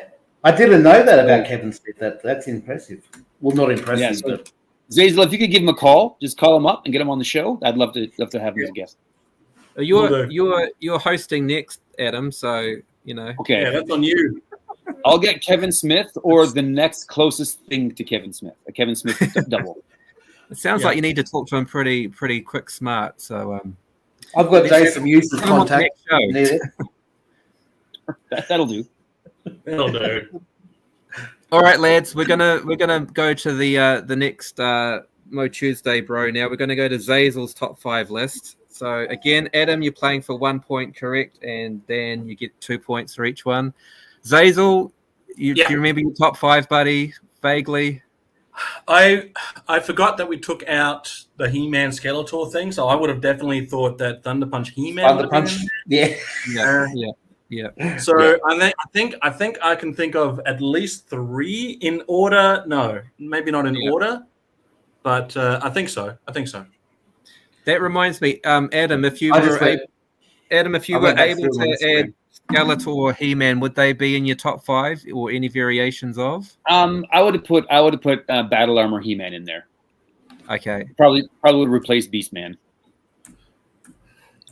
I didn't know that about Kevin Smith. That's impressive. Well, not impressive, Yeah, so- but Zazel, if you could give him a call, just call him up and get him on the show. I'd love to have him as a guest. You're hosting next, Adam. So Okay, Yeah, that's on you. I'll get Kevin Smith or the next closest thing to Kevin Smith, a Kevin Smith double. it sounds like you need to talk to him pretty quick, smart. So I've got Jason Muse's come on to the contact. next show. Need it? That'll do. That'll do. All right, lads, we're gonna go to the next MOTUesday, bro. Now we're gonna go to Zazel's top 5 list. So again, Adam, you're playing for 1 point, correct? And Dan, you get 2 points for each one. Zazel, do you remember your top 5, buddy? Vaguely. I forgot that we took out the He-Man Skeletor thing, so I would have definitely thought that Thunder Punch He-Man. Thunder would have Punch. been Yeah. Yeah. So I think I can think of at least 3 in order. No, maybe not in order, but I think so. That reminds me, Adam, if you I were just went- able to add Skeletor or He-Man, would they be in your top 5 or any variations of? I would have put Battle Armor He-Man in there. Okay. Probably would replace Beastman.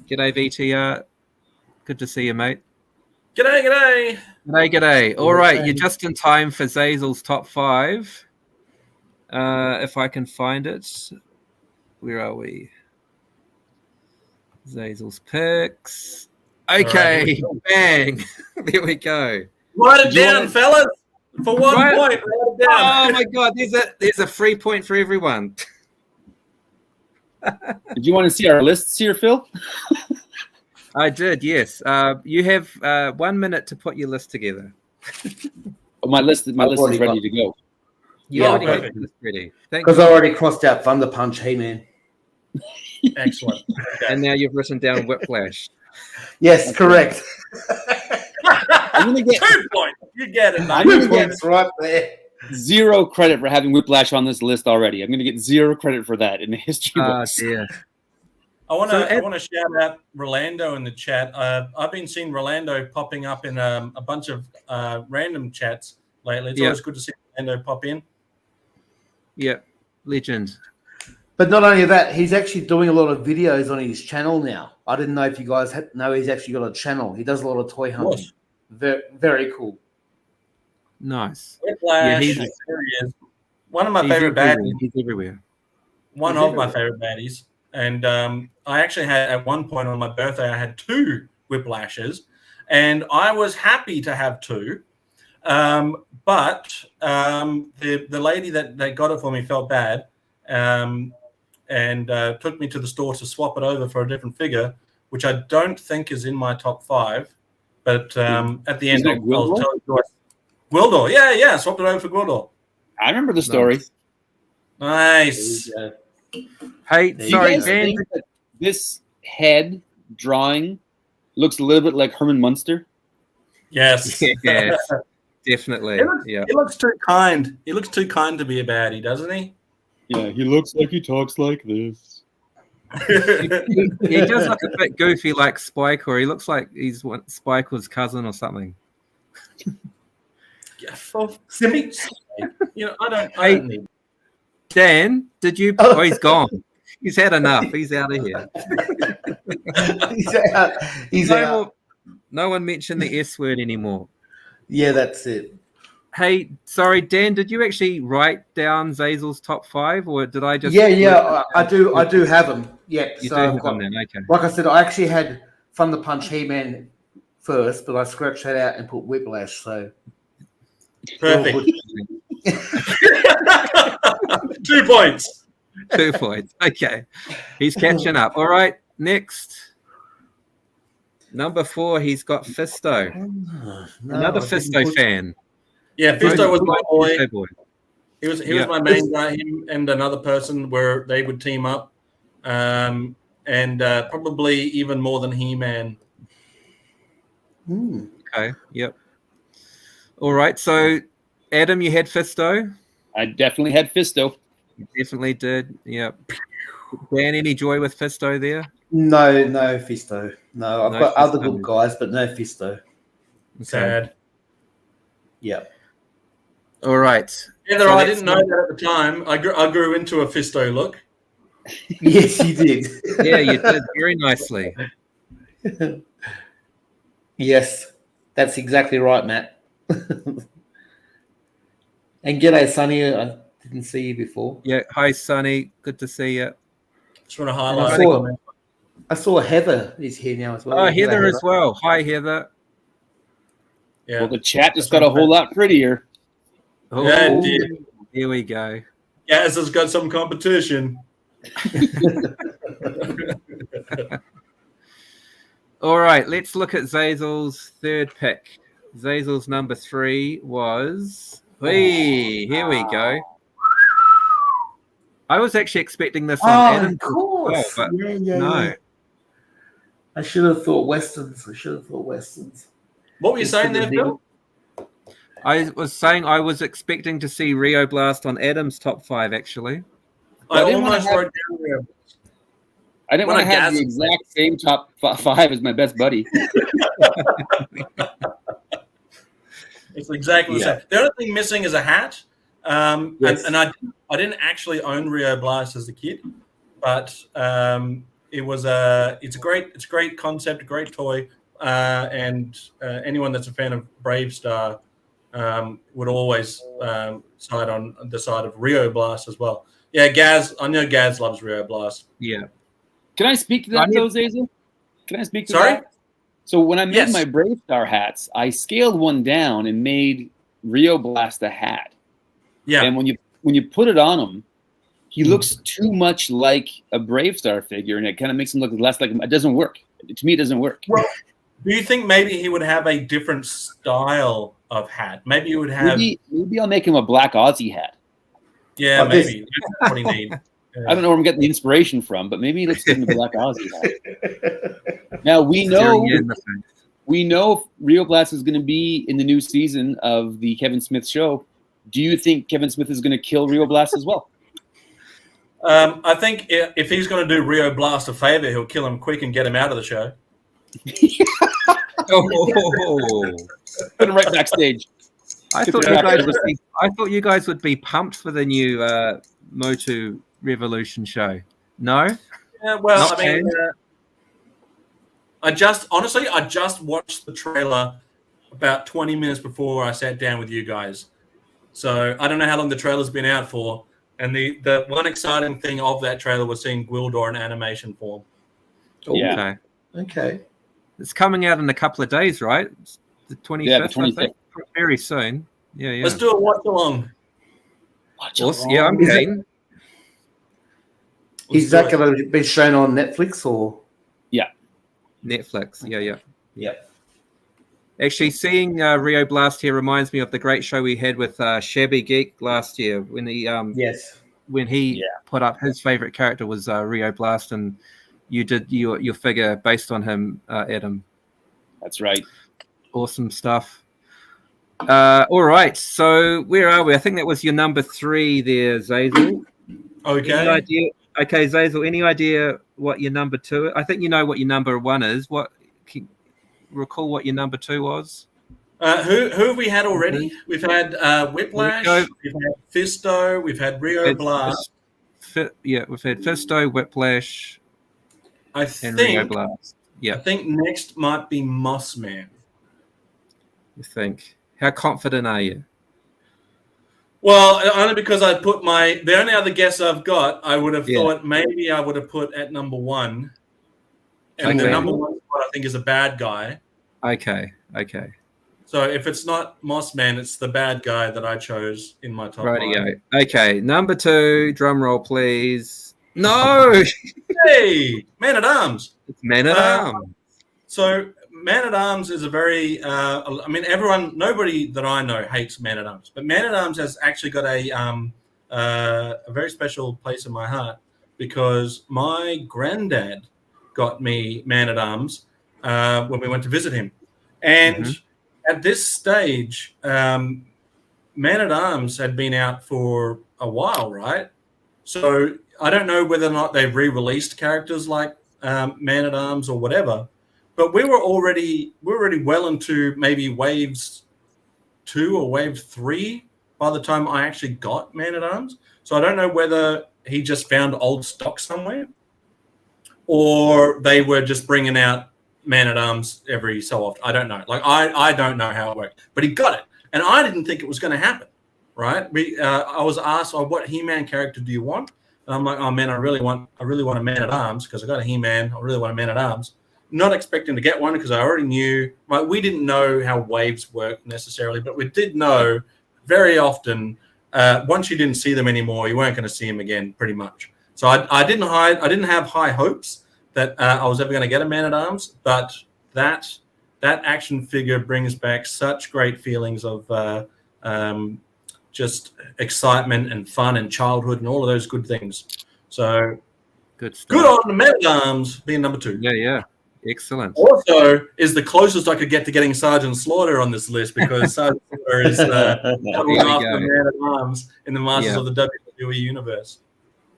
G'day, VTR. Good to see you, mate. G'day. G'day. All right, you're just in time for Zazel's top 5. If I can find it. Where are we? Zazel's picks. Okay, bang. There we go. Write it down, fellas. For 1 Right. point, write it down. Oh my god, there's a free point for everyone. Did you want to see our lists here, Phil? I did, yes. You have 1 minute to put your list together. Oh, my list is already ready to go. You Yeah, already have perfect. your list ready. Thank Because you. I already crossed out Thunder Punch He-Man. Excellent. And now you've written down Whiplash. Yes, correct. I'm gonna get 2 points. You get it, mate. I'm gonna 2 get points right there. 0 credit for having Whiplash on this list already. I'm gonna get 0 credit for that in the history Oh books. dear. I want So, to shout out Rolando in the chat. I've been seeing Rolando popping up in a bunch of random chats lately. It's always good to see Rolando pop in. Yeah, legend. But not only that, he's actually doing a lot of videos on his channel now. I didn't know if you guys know he's actually got a channel. He does a lot of toy hunting. Yes. Very, very cool. Nice. Whiplash, he's- there he is. One of my He's favorite everywhere. baddies. He's everywhere. one of my favorite baddies. And I actually had, at one point on my birthday, I had 2 whiplashes, and I was happy to have 2. But the lady that got it for me felt bad, and took me to the store to swap it over for a different figure, which I don't think is in my top 5. But at the end, I'll tell you. Gwildor, yeah, swapped it over for Gwildor. I remember the story. Nice. Hey, sorry, you guys Dan. think that this head drawing looks a little bit like Herman Munster? Yes. Yes, definitely. He looks too kind. He looks too kind to be a baddie, doesn't he? Yeah, he looks like he talks like this. He does look a bit goofy like Spike, or he looks like he's Spike was cousin or something. Yeah, for me, I don't need. Dan, did you? Oh, he's gone. He's had enough. He's out of here. He's out. No one mentioned the S word anymore. Yeah, that's it. Hey, sorry, Dan, did you actually write down Zazel's top 5, or did I just? Yeah, I do have them. Yeah, You so do have I've got, them then, okay. like I said, I actually had Fun the Punch He-Man first, but I scratched that out and put Whiplash. So Perfect. 2 points. 2 points. Okay, he's catching up. All right, next. Number 4, he's got Fisto. Another Fisto fan. Yeah, Fisto was my boy. Fisto boy. He was my main guy. Him and another person where they would team up, and probably even more than He-Man. Okay. Yep. All right. So, Adam, you had Fisto. I definitely had Fisto. You definitely did. Yep. Dan, any joy with Fisto there? No Fisto. No, I've No got other Fisto. good guys, but no Fisto. Sad. Yeah. All right. Either I didn't know that at the time. I grew into a Fisto look. Yes, you did. Yeah, you did very nicely. Yes, that's exactly right, Matt. And g'day, Sonny. I didn't see you before. Yeah. Hi, Sonny. Good to see you. Just want to And highlight. I saw Heather is here now as well. Oh, G'day, Heather as well. Hi, Heather. Yeah. Well, the chat just got a whole lot prettier. Oh, Yeah, it did. here we go. Gaz has got some competition. All right, let's look at Zazel's third pick. Zazel's number 3 was... Hey, here we go. I was actually expecting this on Adam. Of course. Well, but Yeah. no. I should have thought Westerns. What were you saying there, Phil? I was saying I was expecting to see Rio Blast on Adam's top 5, actually. I didn't wanna almost have- wrote down there. I didn't What want to a have the gas- exact same top 5 as my best buddy. It's exactly the same. The only thing missing is a hat. Yes. And I didn't actually own Rio Blast as a kid, but it's a great concept, a great toy, and anyone that's a fan of Brave Star would always side on the side of Rio Blast as well. Yeah, Gaz, I know Gaz loves Rio Blast. Yeah. Can I speak to that, though, Zazel? Can I speak to Sorry? that? So when I made Yes. my Brave Star hats, I scaled one down and made Rio Blast a hat. Yeah, And when you put it on him, he looks too much like a Brave Star figure, and it kind of makes him look less like him. It doesn't work. To me, it doesn't work. Well, do you think maybe he would have a different style of hat? Maybe he would have. Maybe I'll make him a black Aussie hat. Yeah, But this- maybe that's what he needs. I don't know where I'm getting the inspiration from, but maybe let's give him a black Aussie hat. Now we know Staring you in the face. Rio Blast is going to be in the new season of the Kevin Smith show. Do you think Kevin Smith is going to kill Rio Blast as well? I think if he's going to do Rio Blast a favor, he'll kill him quick and get him out of the show. Oh, Put him right backstage. I thought you guys would be pumped for the new MOTU Revolution show. No? Yeah, well, Not I mean, bad. I just watched the trailer about 20 minutes before I sat down with you guys. So I don't know how long the trailer's been out for, And the one exciting thing of that trailer was seeing Gwildor in animation form. Yeah. Okay. Okay. It's coming out in a couple of days, right? It's the 25th, Yeah, the I 25th. think. Very soon. Yeah. Let's do a watch along. Awesome. Yeah, I'm Is it- keen. Is that going to be shown on Netflix or? Netflix. Yeah. Yep. Actually, seeing Rio Blast here reminds me of the great show we had with Shabby Geek last year when he Yes. put up his favorite character was Rio Blast, and you did your figure based on him, Adam. That's right. Awesome stuff. All right, so where are we? I think that was your number 3 there, Zazel. Okay. Any idea? Okay, Zazel, any idea what your number 2 is? I think you know what your number 1 is. Can you recall what your number 2 was? Who have we had already? We've had Whiplash, Rico. we've had Fisto, we've had Rio Blast. We've had Fisto, Whiplash, I and Rio think Blast. Yeah, I think next might be Mossman. you think? How confident are you? Well, only because I put the only other guess I've got, I would have thought maybe I would have put at number 1. And the Okay. number 1 spot I think is a bad guy. Okay. So if it's not Mossman, it's the bad guy that I chose in my top 5. Rightio. Okay, number 2, drum roll, please. No! Hey, Man at Arms. It's Man at Arms. So Man at Arms is a very, nobody that I know hates Man at Arms, but Man at Arms has actually got a very special place in my heart because my granddad got me Man at Arms when we went to visit him, and at this stage, Man at Arms had been out for a while, right? So I don't know whether or not they've re-released characters like Man at Arms or whatever. But we were already well into maybe waves 2 or wave 3 by the time I actually got Man at Arms. So I don't know whether he just found old stock somewhere, or they were just bringing out Man at Arms every so often. I don't know. Like I don't know how it worked, but he got it, and I didn't think it was going to happen. Right? I was asked, "Oh, what He-Man character do you want?" And I'm like, "Oh man, I really want a Man at Arms because I got a He-Man. I really want a Man at Arms." Not expecting to get one because I already knew. Like, we didn't know how waves work necessarily, but we did know very often. Once you didn't see them anymore, you weren't going to see them again, pretty much. So I didn't have high hopes that I was ever going to get a Man at Arms, but that action figure brings back such great feelings of just excitement and fun and childhood and all of those good things. So Good stuff. good on the Man at Arms being number 2. Yeah. Excellent. Also, is the closest I could get to getting Sergeant Slaughter on this list because Sergeant Slaughter is coming after Man at Arms in the Masters of the WWE Universe.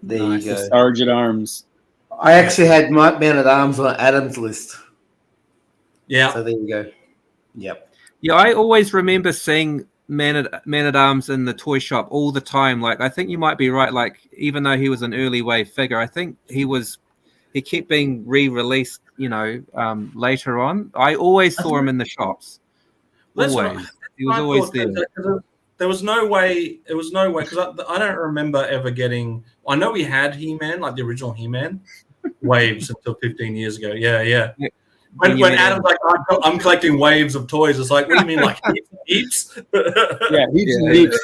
There Nice. you go. Sergeant Arms. I actually had my Man at Arms on Adam's list. Yeah. So there you go. Yep. Yeah, I always remember seeing Man at Arms in the toy shop all the time. Like, I think you might be right. Like, even though he was an early wave figure, I think he kept being re-released, later on. I always saw him in the shops. Always. He was always there. There was no way. It was no way because I don't remember ever getting. I know we had He-Man, like the original He-Man, waves until 15 years ago. Yeah. When Adam's like, I'm collecting waves of toys, it's like, what do you mean, like heaps? Yeah, heaps and heaps.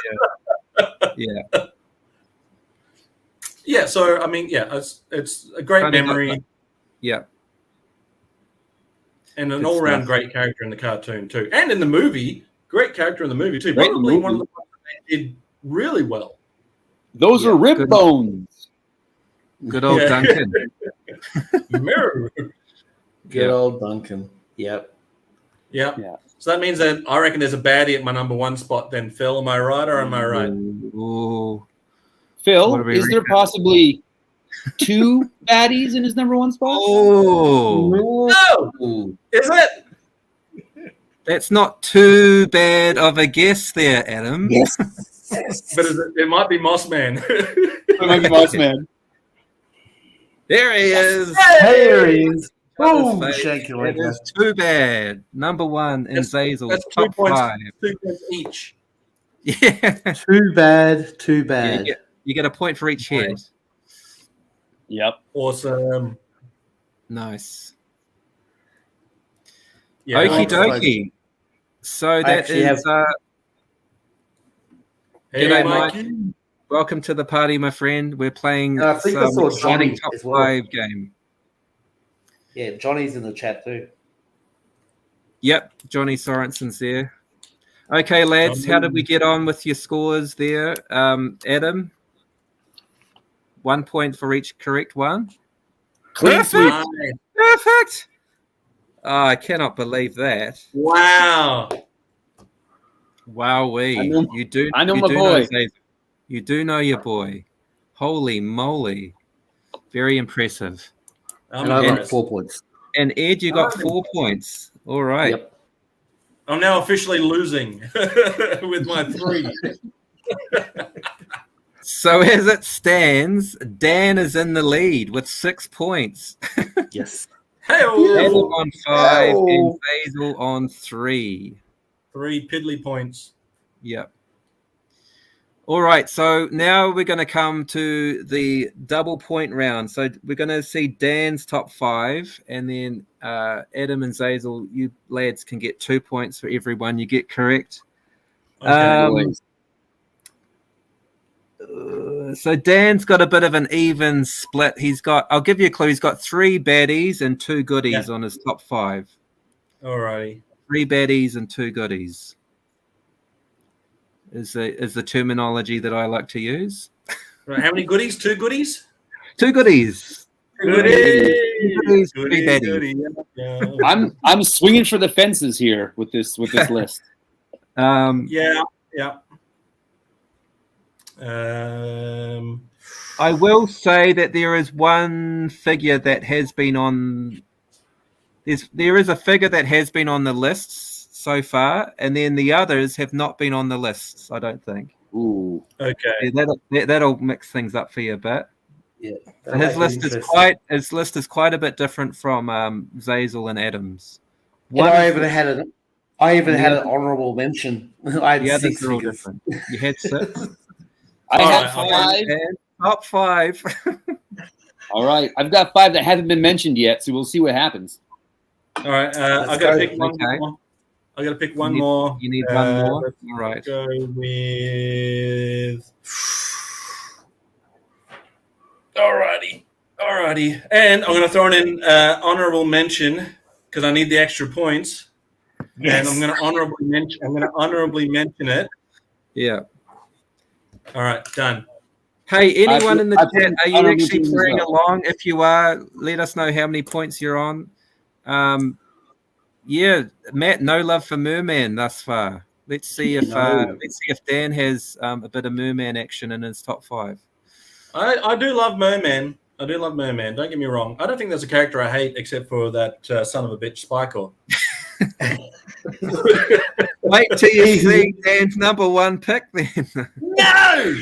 Yeah. Yeah. So I mean, it's a great memory. Yeah. And an Good all-around stuff. great character in the cartoon too, and in the movie, great character in the movie too. Great Probably one of movie. the ones that they did really well. Those are rib good. bones. Good old Yeah. Duncan. Mirror. Good old Duncan. Yep. Yeah. Yeah. So that means that I reckon there's a baddie at my number 1 spot. Then Phil, am I right or am I right? Ooh. What Phil, do we is there reckon? possibly 2 baddies in his number 1 spot? Oh, No, is it? that's not too bad of a guess there, Adam. Yes. But it might be Mossman. It might be Boss Man. There he is. There he is. Got his Oh, face. shake your It leg. is too bad. Number 1 in Zazel's That's 2 top points. 5. 2 points each. Yeah. Too bad. Too Yeah, bad. You get a point for each head. Yep. Awesome. Nice. Yeah, Okie dokie. So that actually is. Hey, G'day, Mikey. Welcome to the party, my friend. We're playing And I think I saw exciting Johnny top as well. 5 game. Yeah, Johnny's in the chat too. Yep, Johnny Sorensen's there. Okay, lads, how did we get on with your scores there? Adam, 1 point for each correct one. Clean sweep. Nice. Perfect. Oh, I cannot believe that. Wow. Wowee. I know you my do boy. You do know your boy. Holy moly. Very impressive. And I got 4 points. And Ed, you got 4 points. All right. Yep. I'm now officially losing with my 3. So as it stands, Dan is in the lead with 6 points. Yes. Hey, Adam on 5 and Oh. Basil on 3. 3 piddly points. Yep. All right, so now we're going to come to the double point round. So we're going to see Dan's top 5, and then Adam and Zazel, you lads can get 2 points for every one you get correct. Okay. So Dan's got a bit of an even split. I'll give you a clue, he's got 3 baddies and 2 goodies on his top 5. Alrighty. 3 baddies and 2 goodies is the terminology that I like to use. Right, how many goodies? 2 goodies? 2 goodies. Goodies. 3 baddies. Yeah. I'm swinging for the fences here with this list. Yeah. I will say that there is one figure that has been on. There is a figure that has been on the lists so far, and then the others have not been on the lists. I don't think. Ooh. Okay. Yeah, that'll mix things up for you a bit. Yeah. So his list is quite a bit different from Zazel and Adams. And I even had an honorable mention. I The had others 6 are all figures. different. You had 6. I All had right, 5. And top 5. All right. I've got 5 that haven't been mentioned yet, so we'll see what happens. All right. I got go. to pick one Okay. more. I got to pick one more. You need one more. Let's All right. go with. Alrighty. And I'm going to throw in honorable mention because I need the extra points. Yes. And I'm going to honorably mention it. Yeah. All right, done. Hey, anyone in the I put chat, an are you honorable actually mention as playing well. along? If you are, let us know how many points you're on. Yeah, Matt, no love for Merman thus far. Let's see if Dan has a bit of Merman action in his top 5. I do love Merman. Don't get me wrong. I don't think there's a character I hate except for that son of a bitch Spycore. Wait till you see Dan's number 1 pick then. No!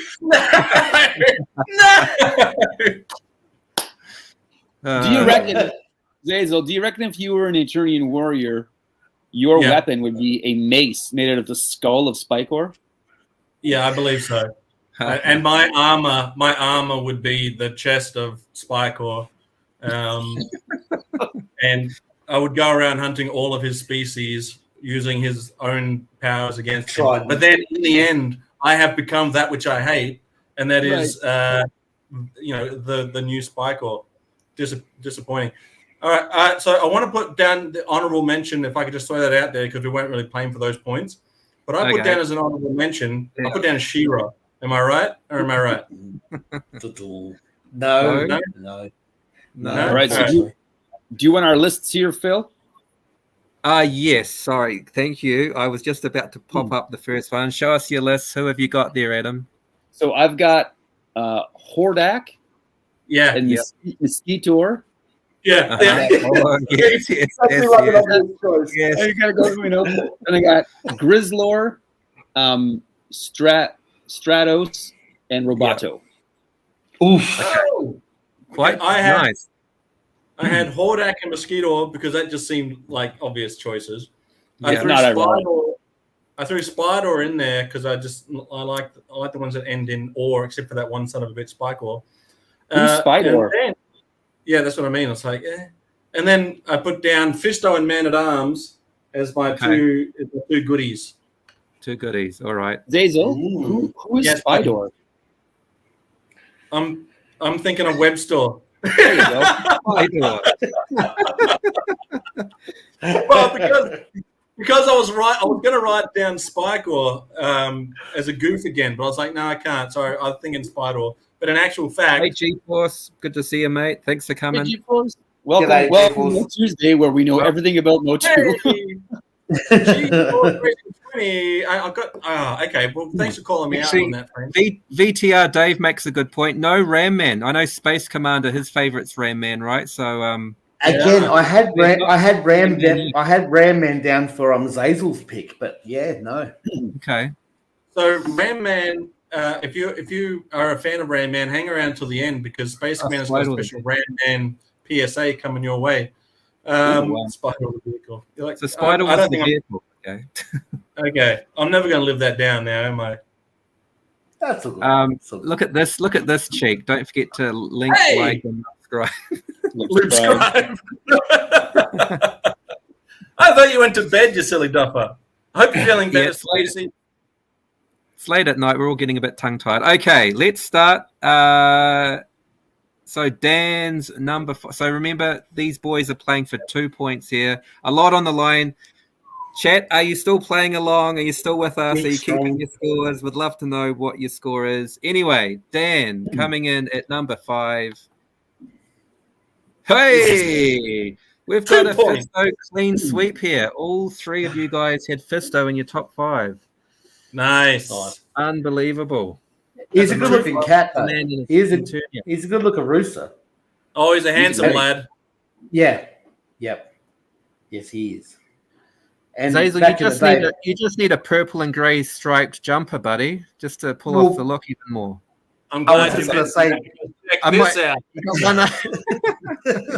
Do you reckon, Zazel, if you were an Eternian warrior, your weapon would be a mace made out of the skull of Spycore? Yeah, I believe so. And my armor would be the chest of Spycore. And I would go around hunting all of his species using his own powers against him. But then in the end, I have become that which I hate, and that is the new Spycore. Disappointing. All right, so I want to put down the honorable mention, if I could just throw that out there, because we weren't really playing for those points. But I put down as an honorable mention, I put down She-Ra. Am I right, or am I right? No. All right, so do you want our lists here, Phil? Yes, sorry. Thank you. I was just about to pop up the first one. Show us your list. Who have you got there, Adam? So I've got Hordak. Yeah. And Mosquitor. Yeah. Oh, yes. You gotta go through, And I got Grizzlor, Stratos, and Roboto. Oof. Okay. Quite nice. I had Hordak and Mosquito because that just seemed like obvious choices. I I threw Spider in there because I like the ones that end in or, except for that one son of a bitch Spike Ore. Who's Spider? Yeah, that's what I mean. It's like, and then I put down Fisto and Man at Arms as my two goodies. Two goodies. All right. Zazel, who is Spider? I'm thinking of Web Store. There you go. Well, because I was going to write down Spike Ore as a goof again, but I was like, no, I can't. So I was thinking Spider Ore. But in actual fact, hey G-Force, good to see you, mate. Thanks for coming. Hey, G-Force. Welcome to Tuesday, where we know everything about MOTU. Hey, G-Force 20. I got. Okay. Well, thanks for calling me out on that, friend. VTR Dave makes a good point. No Ram Man. I know Space Commander. His favorite's Ram Man, right? So again, I had Ram Man down for Zazel's pick, but yeah, no. Okay. So Ram Man. If you are a fan of Ram Man, hang around till the end because Space Commander's got a special Ram Man PSA coming your way. Spider was really cool. Like, so Spider was the vehicle. Okay. Okay. I'm never going to live that down now, am I? That's a good look at this. Look at this cheek. Don't forget to link, like, and subscribe. Subscribe. I thought you went to bed, you silly duffer. I hope you're feeling better, Stacey. It's late at night. We're all getting a bit tongue-tied. Okay, let's start. So Dan's number 4. So remember, these boys are playing for 2 points here. A lot on the line. Chat, are you still playing along? Are you still with us? Are you keeping your scores? Would love to know what your score is. Anyway, Dan coming in at number 5. Hey! We've got a Fisto clean sweep here. All 3 of you guys had Fisto in your top 5. Nice. Unbelievable. He's a good-looking cat, though. He's a good-looking rooster. Oh, he's a handsome lad. Yeah. Yep. Yes, he is. And Zazel, you just need a purple and grey striped jumper, buddy, just to pull off the look even more. I'm glad you going to say. You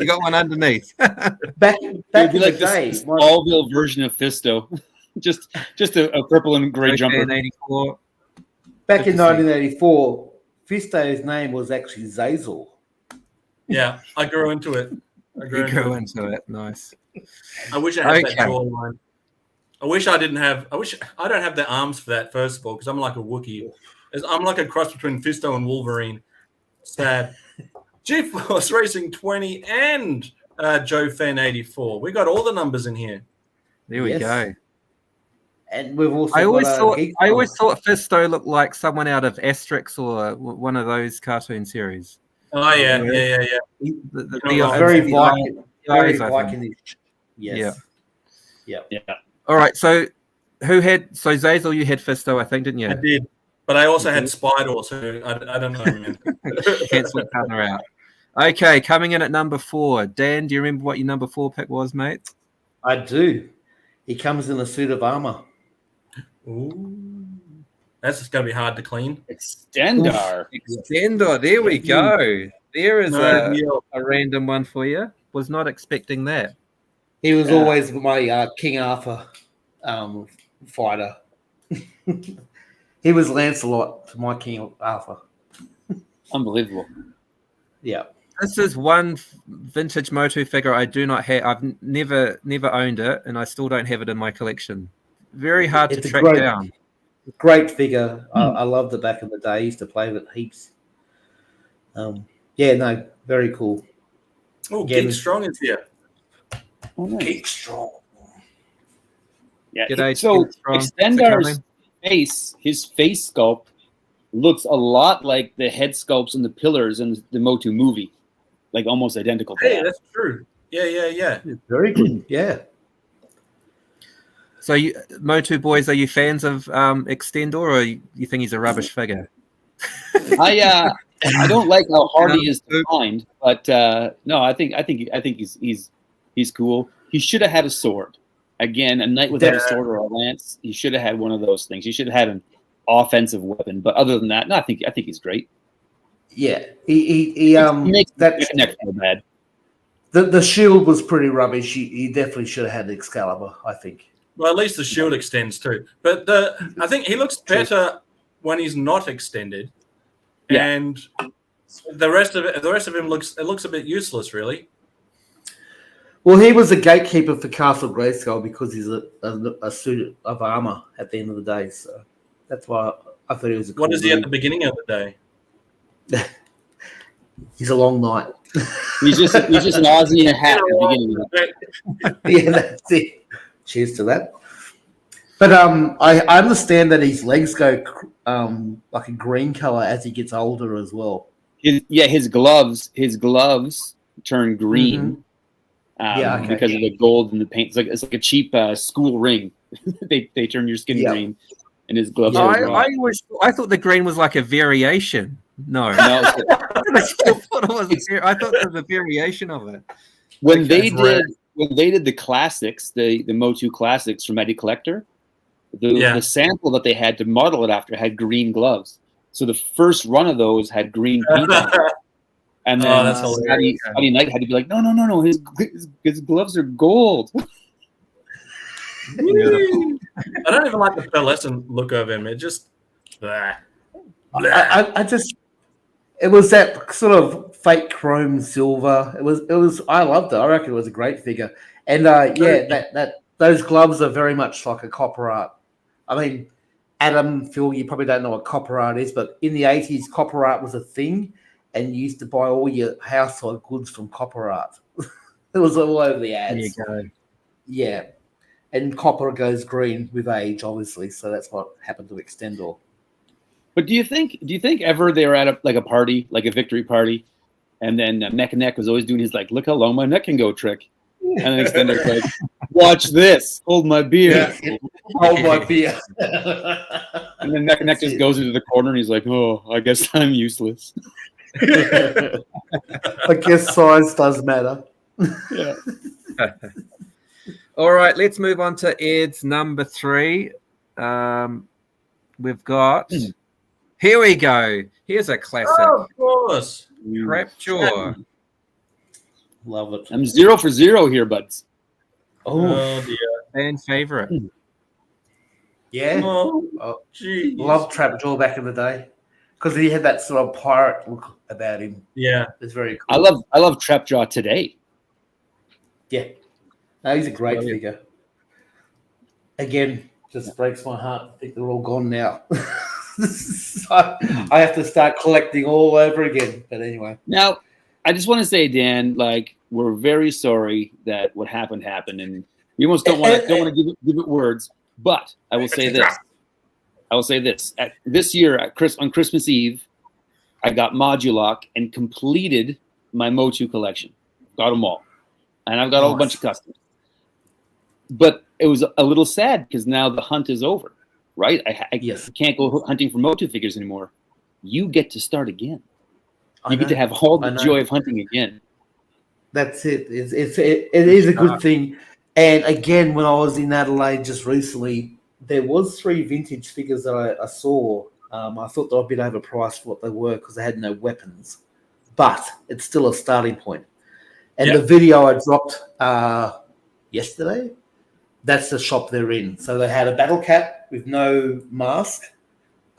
got one underneath. back in the day, the Smallville version of Fisto. just a purple and grey jumper. 84. Back in 1984, Fisto's name was actually Zazel. Yeah, I grew into it. Nice. I wish I had that jawline. I wish I don't have the arms for that, first of all, because I'm like a Wookiee. I'm like a cross between Fisto and Wolverine. Sad. G-Force Racing 20 and Joe Fan 84. We got all the numbers in here. There we go. And we've also I always thought Fisto looked like someone out of Asterix or one of those cartoon series. Oh yeah. Very Viking. Yes. Yeah. All right. So Zazel, you had Fisto, I think, didn't you? I did, but I also had Spider. So I don't know, man. Cancel partner out. Okay, coming in at number 4. Dan, do you remember what your number 4 pick was, mate? I do. He comes in a suit of armor. Ooh, that's just gonna be hard to clean. Extender. There we go. There is a random one for you. Was not expecting that. He was always my King Arthur fighter. He was Lancelot to my King Arthur. Unbelievable. Yeah. This is one vintage MOTU figure I do not have. I've never owned it, and I still don't have it in my collection. Very hard to track down. Great figure. I loved it back in the day. I used to play with it heaps. Very cool. Oh, Geek Strong is here. Geek Strong. Yeah. G'day, so Extender's face, his face sculpt looks a lot like the head sculpts and the pillars in the MOTU movie, like almost identical to that. That's true. Yeah. Very good. Yeah. So, MOTU boys, are you fans of Extendor, or you think he's a rubbish figure? I don't like how hard he is to find, but no, I think he's cool. He should have had a sword. Again, a knight without a sword or a lance. He should have had one of those things. He should have had an offensive weapon. But other than that, no, I think he's great. Yeah, he makes that neck feel bad. The shield was pretty rubbish. He definitely should have had the Excalibur, I think. Well, at least the shield extends too. But I think he looks better when he's not extended, and the rest of him looks a bit useless, really. Well, he was a gatekeeper for Castle Grayskull because he's a suit of armor at the end of the day. So that's why I thought he was a cool What is he dude. at the beginning of the day? He's a long night. He's just an Aussie in a hat at the beginning. Yeah, that's it. Cheers to that. But I understand that his legs go like a green color as he gets older as well. His gloves turn green. Because of the gold and the paint. It's like a cheap school ring. they turn your skin green, and his gloves. I thought the green was like a variation. No. I thought it was a variation of it. When they did the classics, the MOTU classics from Eddie Collector, the sample that they had to model it after had green gloves. So the first run of those had green paint on it. And then Scotty Knight had to be like, no, his gloves are gold. I don't even like the pearlescent look of him. It just, blah. It was that sort of fake chrome silver. It was. I loved it. I reckon it was a great figure. And those gloves are very much like a copper art. I mean, Adam, Phil, you probably don't know what copper art is, but in the 80s, copper art was a thing. And you used to buy all your household goods from Copper Art. It was all over the ads. There you go. Yeah. And copper goes green with age, obviously. So that's what happened to Extendor. But do you think ever they were at a party, like a victory party, and then Neck and Neck was always doing his like, look how long my neck can go trick. And then Extendor's like, watch this, hold my beer. Yeah. Hold my beer. And then Neck and Neck just goes into the corner and he's like, oh, I guess I'm useless. I guess size does matter. Yeah. All right, let's move on to Ed's number 3. We've got here we go. Here's a classic. Oh, of course. Trapjaw. Love it. I'm 0 for 0 here, buds. Oh dear. Fan favorite. Yeah. Oh, geez. Loved Trapjaw back in the day. Because he had that sort of pirate look about him. Yeah. It's very cool. I love Trapjaw today. Yeah. No, he's a great figure. Again, just breaks my heart. I think they're all gone now. So I have to start collecting all over again. But anyway. Now, I just want to say, Dan, like, we're very sorry that what happened, and we almost don't want to give it words. But I will say this. This year, on Christmas Eve, I got Modulock and completed my MOTU collection. Got them all. And I've got a whole bunch of customs. But it was a little sad because now the hunt is over, right? I can't go hunting for MOTU figures anymore. You get to start again. You get to have all the joy of hunting again. That's it. It is a good thing. And again, when I was in Adelaide just recently, there was 3 vintage figures that I saw. I thought they were a bit overpriced for what they were because they had no weapons. But it's still a starting point. And the video I dropped yesterday, that's the shop they're in. So they had a battle cat with no mask,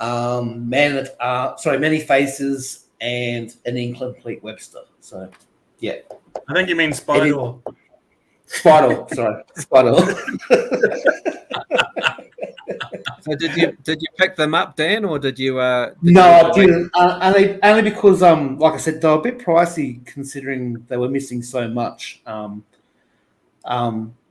many faces, and an incomplete Webster. So, yeah. I think you mean Spider. Spider. So did you pick them up, Dan, or did you? No, I didn't. Only because, like I said, they were a bit pricey considering they were missing so much.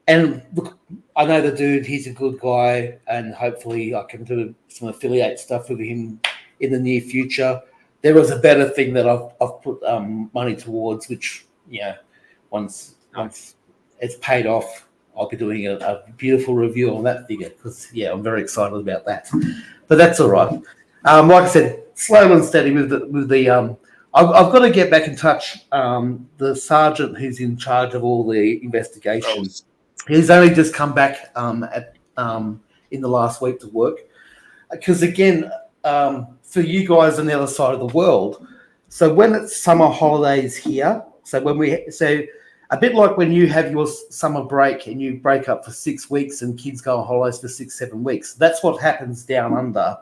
And look, I know the dude; he's a good guy, and hopefully, I can do some affiliate stuff with him in the near future. There was a better thing that I've put money towards, which once it's paid off, I'll be doing a beautiful review on that figure because, I'm very excited about that. But that's all right. Like I said, slow and steady with the I've got to get back in touch. The sergeant who's in charge of all the investigations, he's only just come back in the last week to work. Because, again, for you guys on the other side of the world, so when it's summer holidays here, a bit like when you have your summer break and you break up for 6 weeks and kids go on holidays for 6-7 weeks. That's what happens down under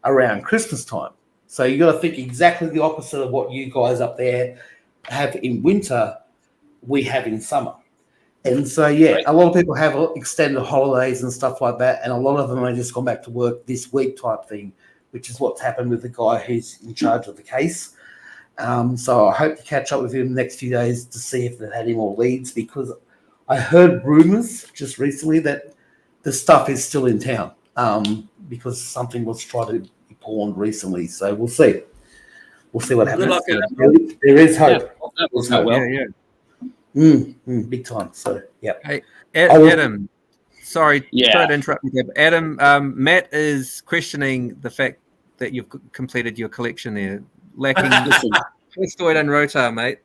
around Christmas time. So you got to think exactly the opposite of what you guys up there have in winter, we have in summer. And so, yeah, a lot of people have extended holidays and stuff like that, and a lot of them are just gone back to work this week type thing, which is what's happened with the guy who's in charge of the case. So I hope to catch up with him the next few days to see if they've had any more leads, because I heard rumors just recently that the stuff is still in town because something was tried to be pawned recently. So we'll see. We'll see what happens. There is hope. Yeah, that works out well. Yeah. Big time. So, yeah. Hey, Adam, sorry to interrupt you there, but Adam, Matt is questioning the fact that you've completed your collection there, lacking Festoid and Rotar, mate.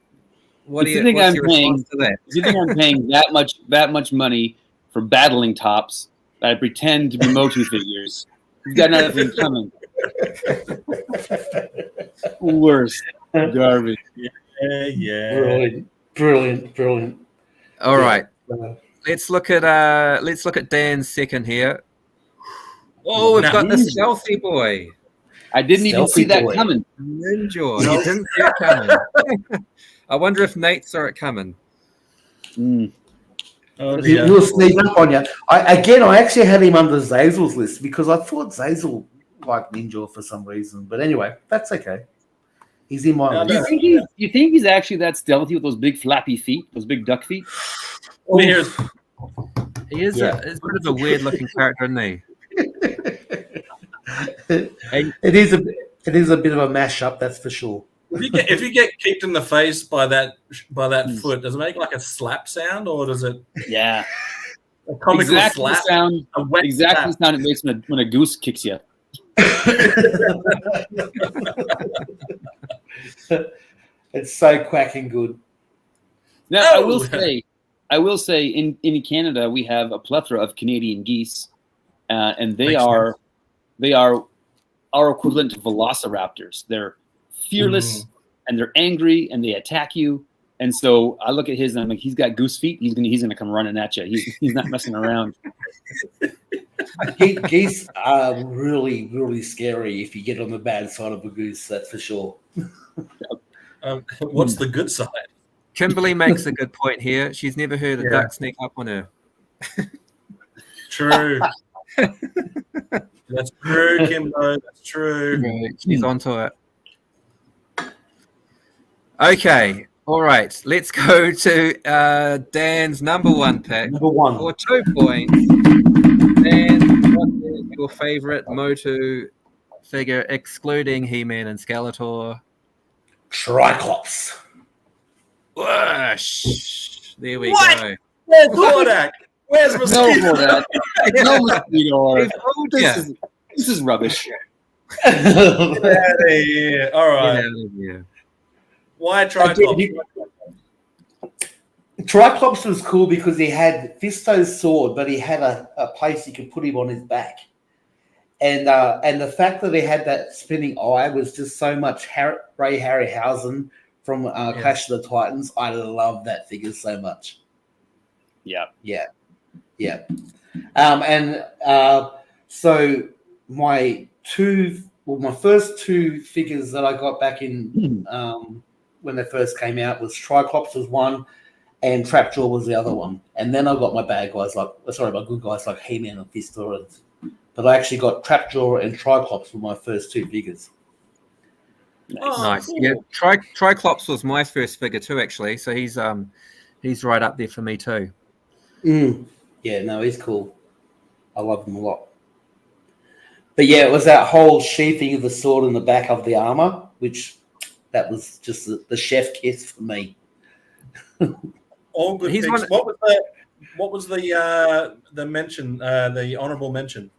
What's your response to that? Do you think I'm paying that much money for battling tops that I pretend to be MOTU figures? You've got nothing coming. Worst garbage. Yeah. Brilliant. All right. Let's look at Dan's second here. Oh, we've got the stealthy boy. I didn't even see that coming. Ninja. You didn't see it coming. I wonder if Nate saw it coming. He'll sneak up on you. I actually had him under Zazel's list because I thought Zazel liked Ninja for some reason. But anyway, that's okay. He's in my list. You think he's actually that stealthy with those big flappy feet, those big duck feet? He is he's a bit of a weird looking character, isn't he? It is a bit of a mashup, that's for sure. If you get kicked in the face by that foot, does it make like a slap sound, or does it? Yeah, a comical exactly slap. Sound it makes when a goose kicks you. It's so quacking good. Now I will say in Canada we have a plethora of Canadian geese, and they are our equivalent to velociraptors. They're fearless and they're angry and they attack you. And so I look at his and I'm like, he's got goose feet. He's gonna come running at you. He's not messing around. Geese are really, really scary if you get on the bad side of a goose. That's for sure. What's the good side? Kimberly makes a good point here. She's never heard a duck sneak up on her. True. That's true, Kimbo. That's true. She's onto it. Okay. All right. Let's go to Dan's number one pick. Number one. For 2 points. Dan, what is your favorite MOTU figure, excluding He-Man and Skeletor? Triclops. Whoosh. There we go. Where's Hordak? Where's Mosquito? No Mosquito. This is rubbish. Get out of here. All right. Get out of here. Why Triclops? Triclops was cool because he had Fisto's sword, but he had a place you could put him on his back. And the fact that he had that spinning eye was just so much Ray Harryhausen from Clash of the Titans. I love that figure so much. Yeah. So my first two figures that I got back in when they first came out was Triclops was one, and Trapjaw was the other one. And then I got my my good guys like He-Man and Fisto. But I actually got Trapjaw and Triclops for my first two figures. Nice. Cool. Yeah, Triclops was my first figure too, actually. So he's right up there for me too. Yeah, no, he's cool. I love him a lot. But yeah, it was that whole sheathing of the sword in the back of the armor, which that was just the chef kiss for me. All good things. What was the mention? The honorable mention?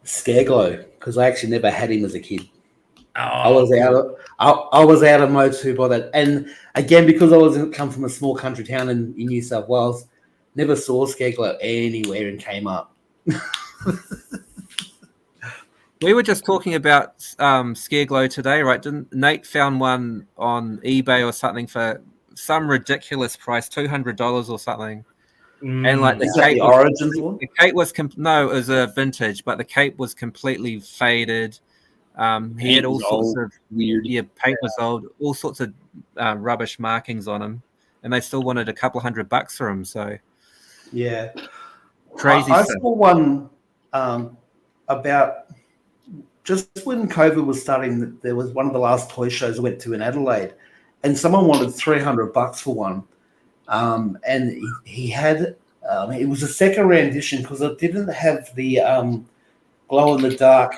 Scareglow, because I actually never had him as a kid. I was out of MOTU by that, and again because I come from a small country town in New South Wales, never saw Scareglow anywhere and came up. We were just talking about Scareglow today, right? Didn't Nate found one on eBay or something for some ridiculous price, $200 or something. Mm. like, Is that the Origins one? The cape was no, it was a vintage, but the cape was completely faded. He Paint had all was sorts all of weird. paint was old, all sorts of rubbish markings on him, and they still wanted a couple $100 for him. So Yeah. crazy I stuff. saw one about just when COVID was starting. There was one of the last toy shows I went to in Adelaide, and someone wanted $300 for one. And he had it was a second rendition because it didn't have the glow in the dark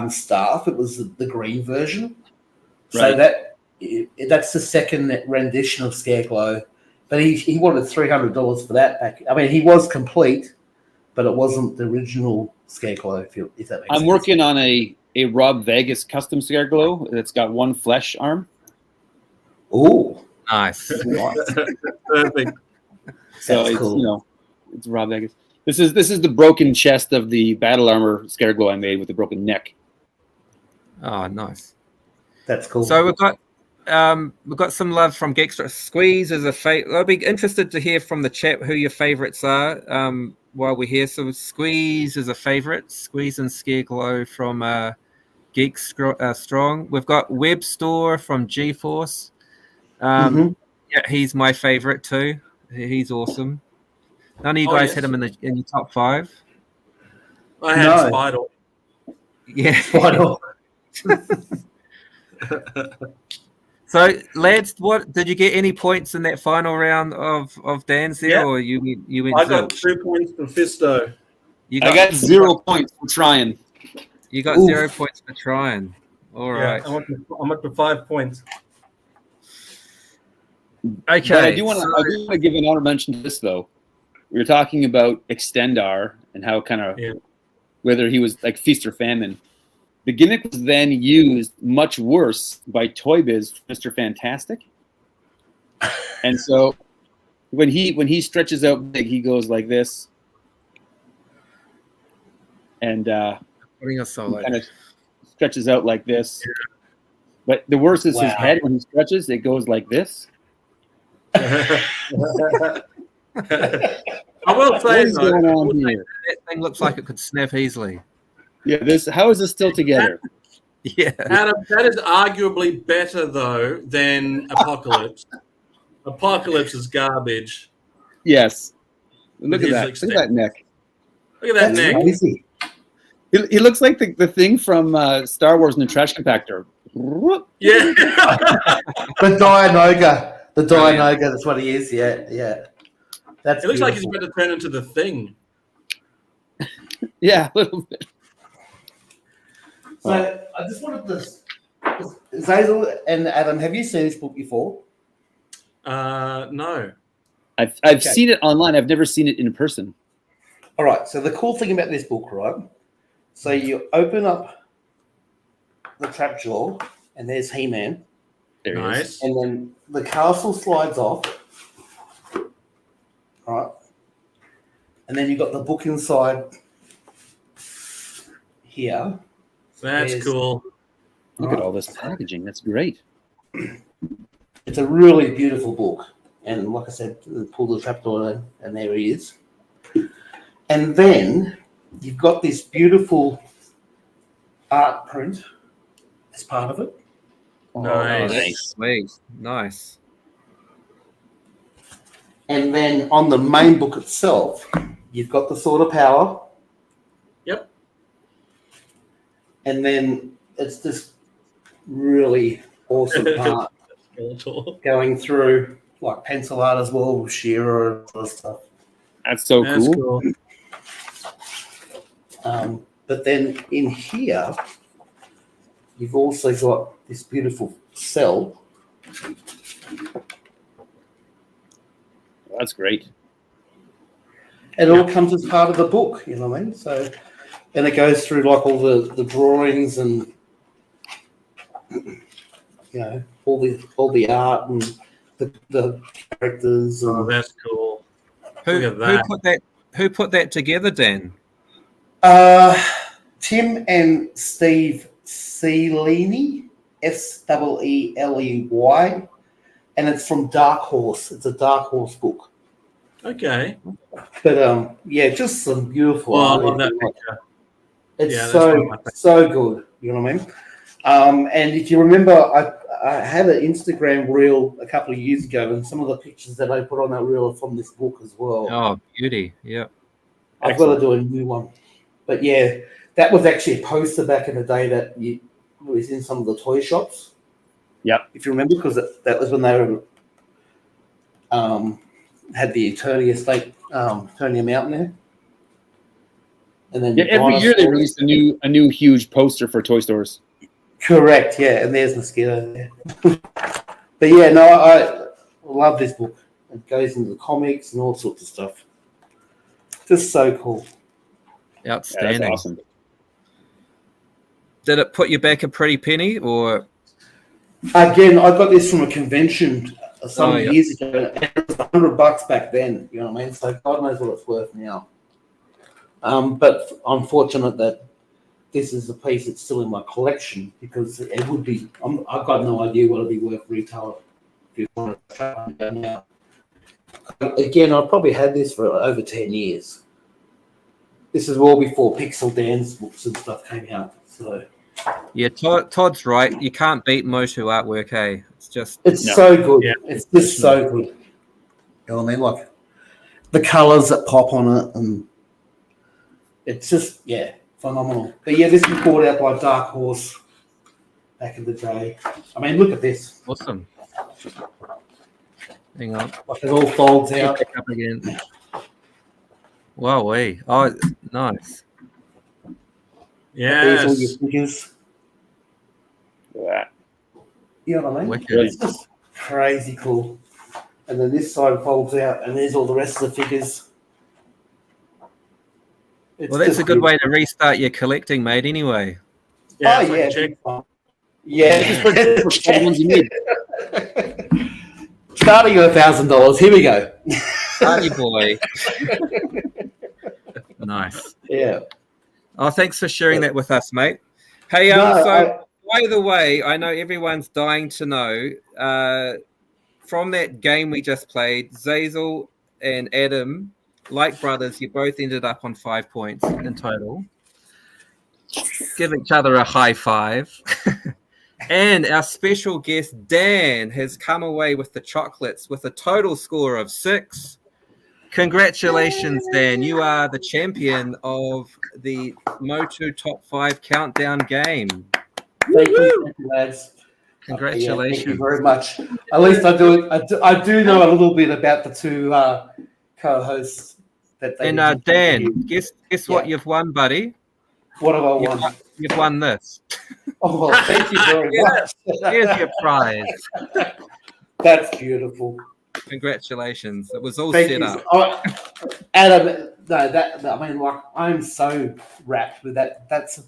staff. It was the green version. So Right. that's the second rendition of Scareglow. But he wanted $300 for that back. I mean, he was complete, but it wasn't the original Scareglow. If that makes sense. I'm working on a Rob Vegas custom Scareglow that's got one flesh arm. Oh, Nice. Perfect. So that's it's cool. it's Rob Vegas. This is the broken chest of the battle armor Scareglow I made with the broken neck. Oh, nice. That's cool. So we've got some love from Geekstra. Squeeze is a favorite. I'll be interested to hear from the chat who your favorites are while we're here. So Squeeze is a favorite. Squeeze and Scareglow from Geek Strong. We've got Web Store from GeForce. Yeah, he's my favorite too. He's awesome. None of you guys had him in your top 5. I had Spider. Yeah. Spider. So, lads, what did you get any points in that final round of Dan's there, or you went? I got zilch? 2 points for Fisto. I got 0 points for trying. You got 0 points for trying. All right. I'm up to 5 points. Okay. But I do want to give an honor mention to this though. We were talking about Extendar and how kind of whether he was like feast or famine. The gimmick was then used much worse by Toy Biz, Mr. Fantastic. And so when he stretches out big, he goes like this. And putting a solo. Kind of stretches out like this. But the worst is his head when he stretches, it goes like this. I will say What's going on here? That thing looks like it could snap easily. Yeah, how is this still together? Yeah. Adam, that is arguably better though than Apocalypse. Apocalypse is garbage. Yes. Look at that. Look at that neck. Look at that neck. Crazy. He looks like the thing from Star Wars in the trash compactor. Yeah. The Dianoga. The Dianoga, that's what he is. Yeah. That's it looks like he's beautiful. about to turn into the Thing. Yeah, a little bit. So I just wanted to, Zazel and Adam, have you seen this book before? No. I've seen it online. I've never seen it in person. All right. So the cool thing about this book, right? So you open up the trap jaw, and there's He-Man. There he Nice. is. And then the castle slides off. All right. And then you've got the book inside here. That's cool. Look at all this packaging. That's great. It's a really beautiful book. And like I said, pull the trapdoor in, and there he is. And then you've got this beautiful art print as part of it. Nice. Nice. And then on the main book itself, you've got the Sword of Power. Yep. And then it's this really awesome part going through like pencil art as well, with Shearer and other stuff. That's so cool. But then in here, you've also got this beautiful cell. That's great. It all comes as part of the book, you know what I mean? So, and it goes through like all the drawings and all the art and the characters. Oh, that's cool. Who put that together, Dan? Tim and Steve Seeley, Seeley, and it's from Dark Horse. It's a Dark Horse book. Okay. But yeah, just some beautiful Well, I art. love that picture. It's Yeah, that's one of my favorites. so good. You know what I mean? And if you remember, I had an Instagram reel a couple of years ago, and some of the pictures that I put on that reel are from this book as well. Oh, beauty. Yeah. I've got to do a new one. But yeah, that was actually a poster back in the day that was in some of the toy shops. Yep. If you remember, because that was when they were had the Eternia estate, Eternia Mountain there. And then every year they released a new huge poster for toy stores. Correct, yeah, and there's Mosquito there. But yeah, no, I love this book. It goes into the comics and all sorts of stuff. Just so cool. Outstanding. Yeah, that's awesome. Did it put you back a pretty penny, or? Again, I got this from a convention some yeah. years ago, and it was $100 back then. You know what I mean? So God knows what it's worth now. But I'm fortunate that this is a piece that's still in my collection, because it would be. I've got no idea what it'd be worth retail if you want to track it now. Again, I probably had this for over 10 years. This is well before Pixel Dance books and stuff came out. So Yeah, Todd's right. You can't beat MOTU artwork, hey? it's so good. Yeah. It's just so good. You know what I mean? Like the colours that pop on it, and it's just phenomenal. But yeah, this was brought out by Dark Horse back in the day. I mean, look at this. awesome. Hang on. Like it all folds out. Pick up again. Wow, wee. Oh, nice. These all your Yes. figures. Yeah. You know what I mean? Wicked. It's just crazy cool. And then this side folds out, and there's all the rest of the figures. It's Well, that's just a good way to restart your collecting, mate, anyway. Yeah, Oh, it's like yeah. a check. Yeah. The ones you need. Starting at $1,000. Here we go. Party boy. Nice. Yeah. Oh, thanks for sharing that with us, mate. Hey, by the way, I know everyone's dying to know, from that game we just played, Zazel and Adam, like brothers, you both ended up on 5 points in total. Give each other a high five. And our special guest, Dan, has come away with the chocolates with a total score of 6. Congratulations, Dan. You are the champion of the MOTU Top 5 Countdown game. Thank you, lads. Congratulations. Thank you very much. At least I do it. I do know a little bit about the two co-hosts. And Dan, guess what you've won, buddy? What have I won? You've won this. Oh, well, thank you very much. Here's your prize. That's beautiful. Congratulations. It was all Thank set you. up. Oh, Adam, I mean, like, I'm so wrapped with that. That's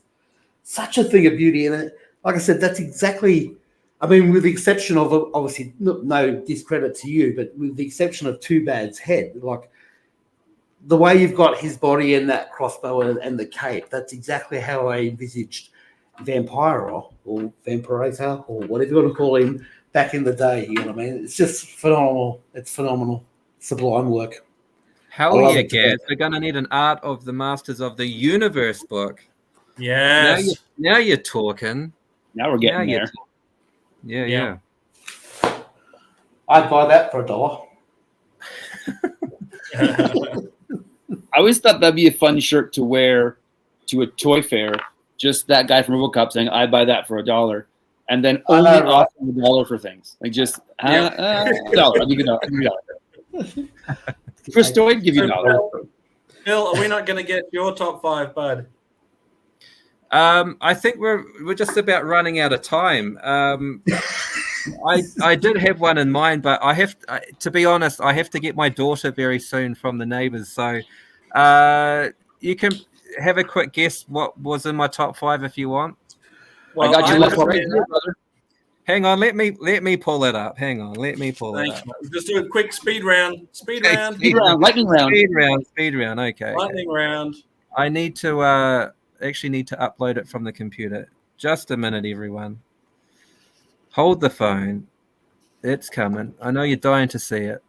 such a thing of beauty. And like I said, that's exactly, I mean, with the exception of, obviously, no discredit to you, but with the exception of Too Bad's head, like, the way you've got his body and that crossbow and the cape, that's exactly how I envisaged Vampiro or Vampirator or whatever you want to call him back in the day. You know what I mean? It's just phenomenal. It's phenomenal. Sublime work. Hell yeah, Gaz. We're going to need an Art of the Masters of the Universe book. Yes. Now you're talking. Now we're getting there. Yeah. I'd buy that for $1. I always thought that'd be a fun shirt to wear to a toy fair. Just that guy from RoboCop saying, "I buy that for $1," and then only offering $1 for things. Like just $1. I'll give you $1. Chris Toy, give you $1. Phil, are we not going to get your top 5, bud? I think we're just about running out of time. I did have one in mind, but to be honest, I have to get my daughter very soon from the neighbors. So you can have a quick guess what was in my top 5 if you want. Well, I got you left right here, brother. Hang on, let me pull it up. Hang on, let me pull it up. Just do a quick speed round. Speed round. Lightning round. Speed round. Okay. Lightning round. I need to upload it from the computer. Just a minute, everyone. Hold the phone. It's coming. I know you're dying to see it.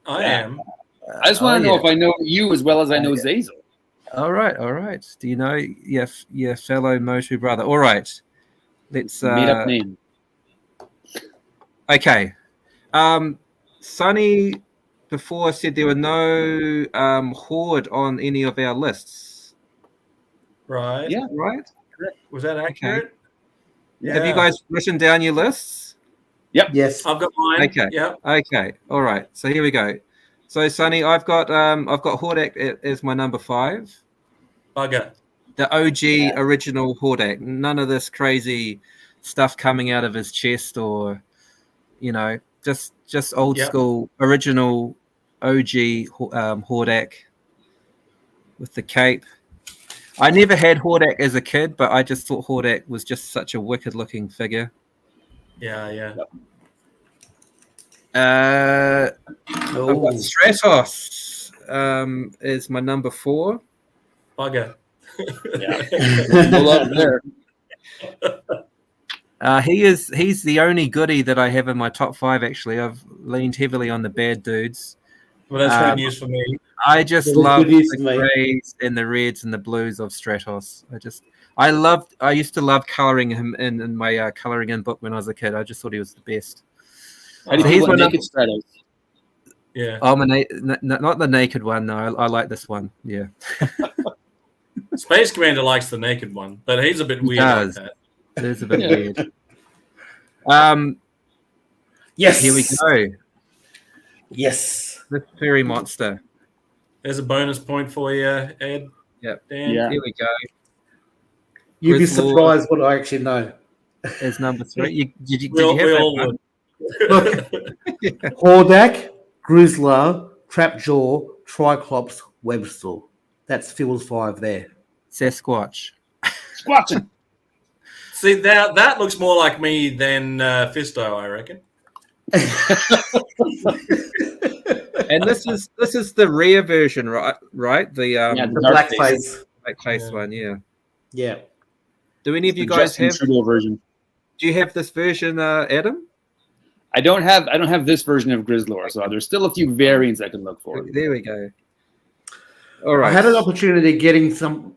I am. I just want to know if I know you as well as I know Zazel. All right. Do you know your fellow Motu brother? All right. Let's Made up name. Okay. Sonny before said there were no horde on any of our lists. Right. Yeah. Right? Was that accurate? Okay. Yeah. Have you guys written down your lists? Yep. Yes. I've got mine. Okay. Yeah. Okay. All right. So here we go. So Sonny, I've got Hordak as my number 5. Bugger. The OG original Hordak. None of this crazy stuff coming out of his chest or, just old school original OG Hordak with the cape. I never had Hordak as a kid, but I just thought Hordak was just such a wicked looking figure. Yeah. I've got Stratos is my number 4. Bugger. No love there. He's the only goodie that I have in my top 5. Actually, I've leaned heavily on the bad dudes. Well, that's good news for me. I just Well, love good news the for me. grays and the reds and the blues of Stratos. I used to love coloring him in my coloring in book when I was a kid. I just thought he was the best. How do you So feel he's about my naked Stratos? Yeah. Oh, not the naked one. No, I like this one. Yeah. Space Commander likes the naked one, but he's a bit weird like that. It is a bit weird. Yes. Here we go. Yes. The fairy monster. There's a bonus point for you, Ed. Yep. Dan. Yeah. Here we go. You'd be Grizzlord surprised what I actually know. is number 3. Did you We have that all one? would. Look, Hordak, Grizzler, Trapjaw, Triclops, Webster. That's Phil's 5 there. Sasquatch. Squatching. See, that looks more like me than Fisto, I reckon. And this is the rare version, right? The The dark blackface. blackface one, yeah. Yeah. Do any of you The guys Justin have? Trudeau version. Do you have this version, Adam? I don't have this version of Grizzlor, so there's still a few variants I can look for. There we go. All right. I had an opportunity of getting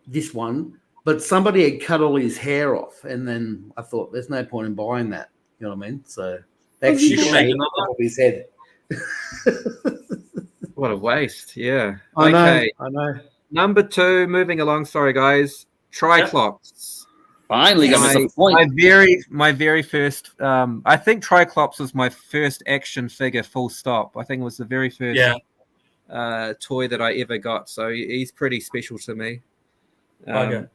this one, but somebody had cut all his hair off, and then I thought there's no point in buying that. You know what I mean? So they actually You can make shaved another. off his head. What a waste. Yeah. I know. Okay. I know. Number 2, moving along. Sorry, guys. Triclops. Finally got myself a point. My very first. I think Triclops was my first action figure. Full stop. I think it was the very first toy that I ever got. So he's pretty special to me. Bugger.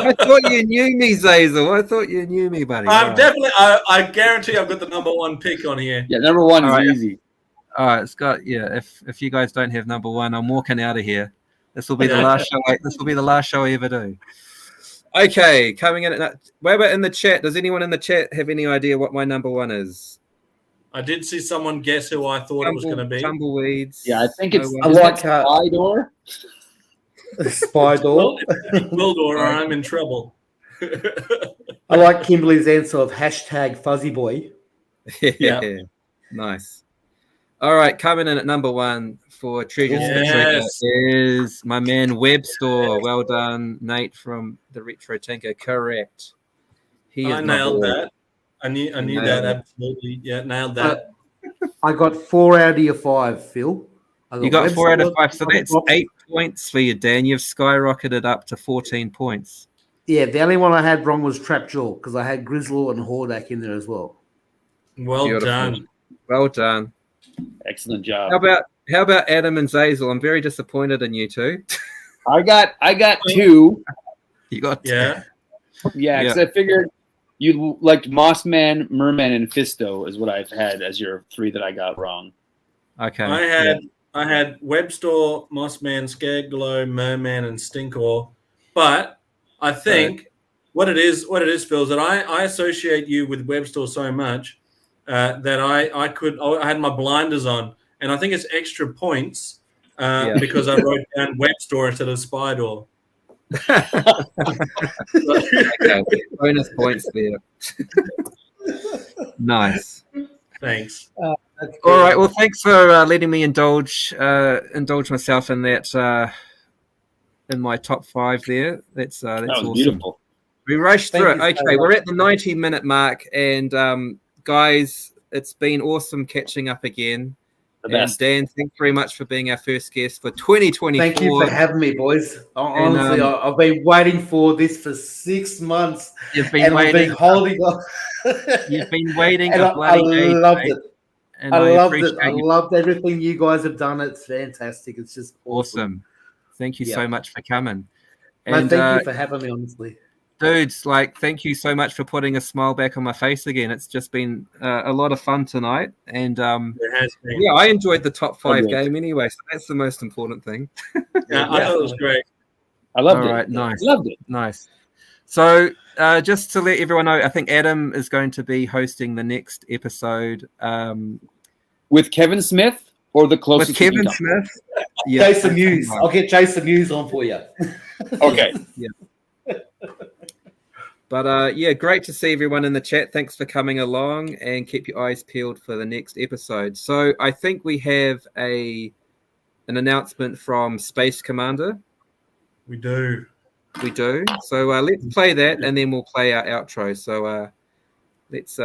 I thought you knew me, Zazel. I thought you knew me, buddy. I'm definitely. I guarantee I've got the number 1 pick on here. Yeah, number 1 is All right. easy. All right, Scott. Yeah, if you guys don't have number 1, I'm walking out of here. This will be the last show. This will be the last show I ever do. Okay, coming in. Wait about in the chat. Does anyone in the chat have any idea what my number 1 is? I did see someone guess who I thought it was going to be. Tumbleweeds. Yeah, I think it's No I one. like Spydor. Spy Door. Wildor, or I'm in trouble. I like Kimberly's answer of #FuzzyBoy. Yeah. Nice. All right, coming in at number 1 for Treasures for Trigger Yes. is my man Webster. Well done, Nate from the Retro Tinker. Correct. He is I nailed number that. I knew Nailed that it. absolutely. Yeah, nailed that. I got 4 out of your 5, Phil. You got 4 out of 5, so Webster- that's 8 points for you, Dan. You've skyrocketed up to 14 points. Yeah, the only one I had wrong was Trapjaw because I had Grizzlor and Hordak in there as well. Well Beautiful. done. Well done. Excellent job. How about Adam and Zazel? I'm very disappointed in you two. I got 2. You got Yeah. Yeah, because I figured you liked Mossman, Merman, and Fisto is what I've had as your 3 that I got wrong. Okay. I had Webster, Mossman, Scareglow, Merman, and Stinkor. But I think what it is, Phil, is that I associate you with Webster so much that I had my blinders on, and I think it's extra points because I wrote down Webster instead of Spydor. Okay. Bonus points there. Nice. Thanks. That's All good. right. Well, thanks for letting me indulge myself in that in my top 5 there. That's That was awesome. beautiful. We rushed Thank through it. you so Okay, we're much. at the 90-minute mark, and guys, it's been awesome catching up again. The And best. Dan, thanks very much for being our first guest for 2024. Thank you for having me, boys. Honestly, And, I've been waiting for this for 6 months, You've been and I've been waiting. holding on. You've been waiting and a I bloody age, loved mate, it. and I loved appreciate it. I you. loved everything you guys have done. It's fantastic. It's just Awesome. Thank you Yeah. so much for coming. No, And thank you for having me. Honestly, dudes, like, thank you so much for putting a smile back on my face again. It's just been a lot of fun tonight, and It has been. yeah, I enjoyed the top 5 good. game anyway, so that's the most important thing. Yeah, I thought it was great. I loved All it. right, nice. Loved it. Nice. So just to let everyone know, I think Adam is going to be hosting the next episode With Kevin Smith or the with closest we can Kevin come? Smith. Yeah, Jason Mewes. I'll get Jason Mewes on for you. Okay. But yeah, great to see everyone in the chat. Thanks for coming along, and keep your eyes peeled for the next episode. So I think we have an announcement from Space Commander. We do. We do. So let's play that, and then we'll play our outro. So let's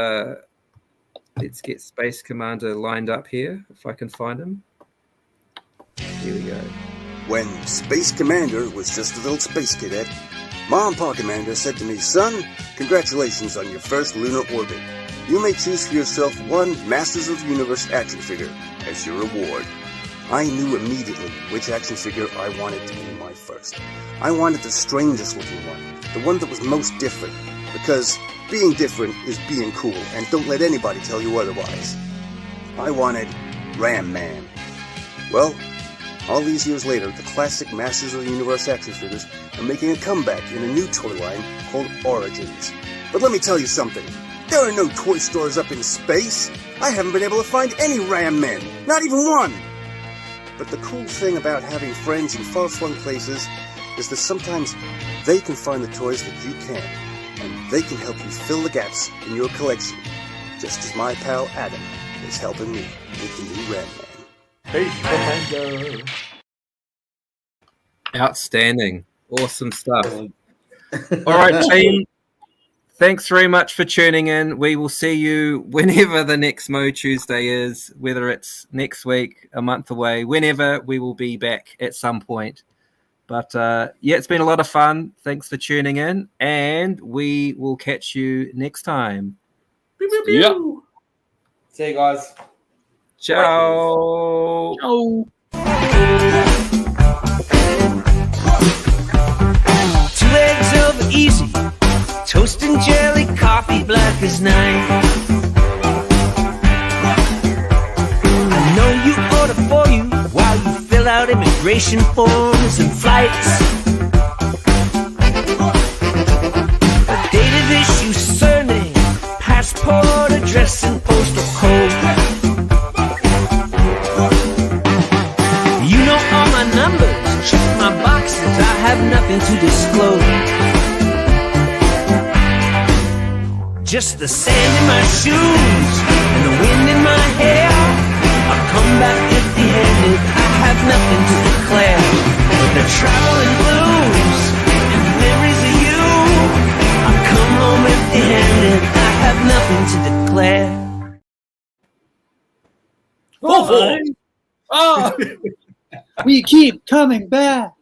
get Space Commander lined up here, if I can find him. Here we go. When Space Commander was just a little space cadet, Mom and Pa Commander said to me, "Son, congratulations on your first lunar orbit. You may choose for yourself one Masters of the Universe action figure as your reward." I knew immediately which action figure I wanted to be my first. I wanted the strangest looking one, the one that was most different, because being different is being cool, and don't let anybody tell you otherwise. I wanted Ram Man. Well, all these years later, the classic Masters of the Universe action figures are making a comeback in a new toy line called Origins. But let me tell you something. There are no toy stores up in space. I haven't been able to find any Ram Men, not even one. But the cool thing about having friends in far-flung places is that sometimes they can find the toys that you can't, and they can help you fill the gaps in your collection, just as my pal Adam is helping me with the new Ram Man. Outstanding. Awesome stuff. All right, team. Thanks very much for tuning in. We will see you whenever the next MOTUesday is, whether it's next week, a month away, whenever. We will be back at some point. But yeah, it's been a lot of fun. Thanks for tuning in, and we will catch you next time. Yeah. See you guys. Ciao. Oh. 2 eggs over easy, toast and jelly, coffee black as night. I know you order for you while you fill out immigration forms and flights. A date of issue, surname, passport, address, and postal code. You know all my numbers, check my boxes, I have nothing to disclose. Just the sand in my shoes and the wind in my hair. I come back empty-handed, I have nothing to declare. The traveling blues and memories of you. I come home empty-handed, I have nothing to declare. Oh, we keep coming back.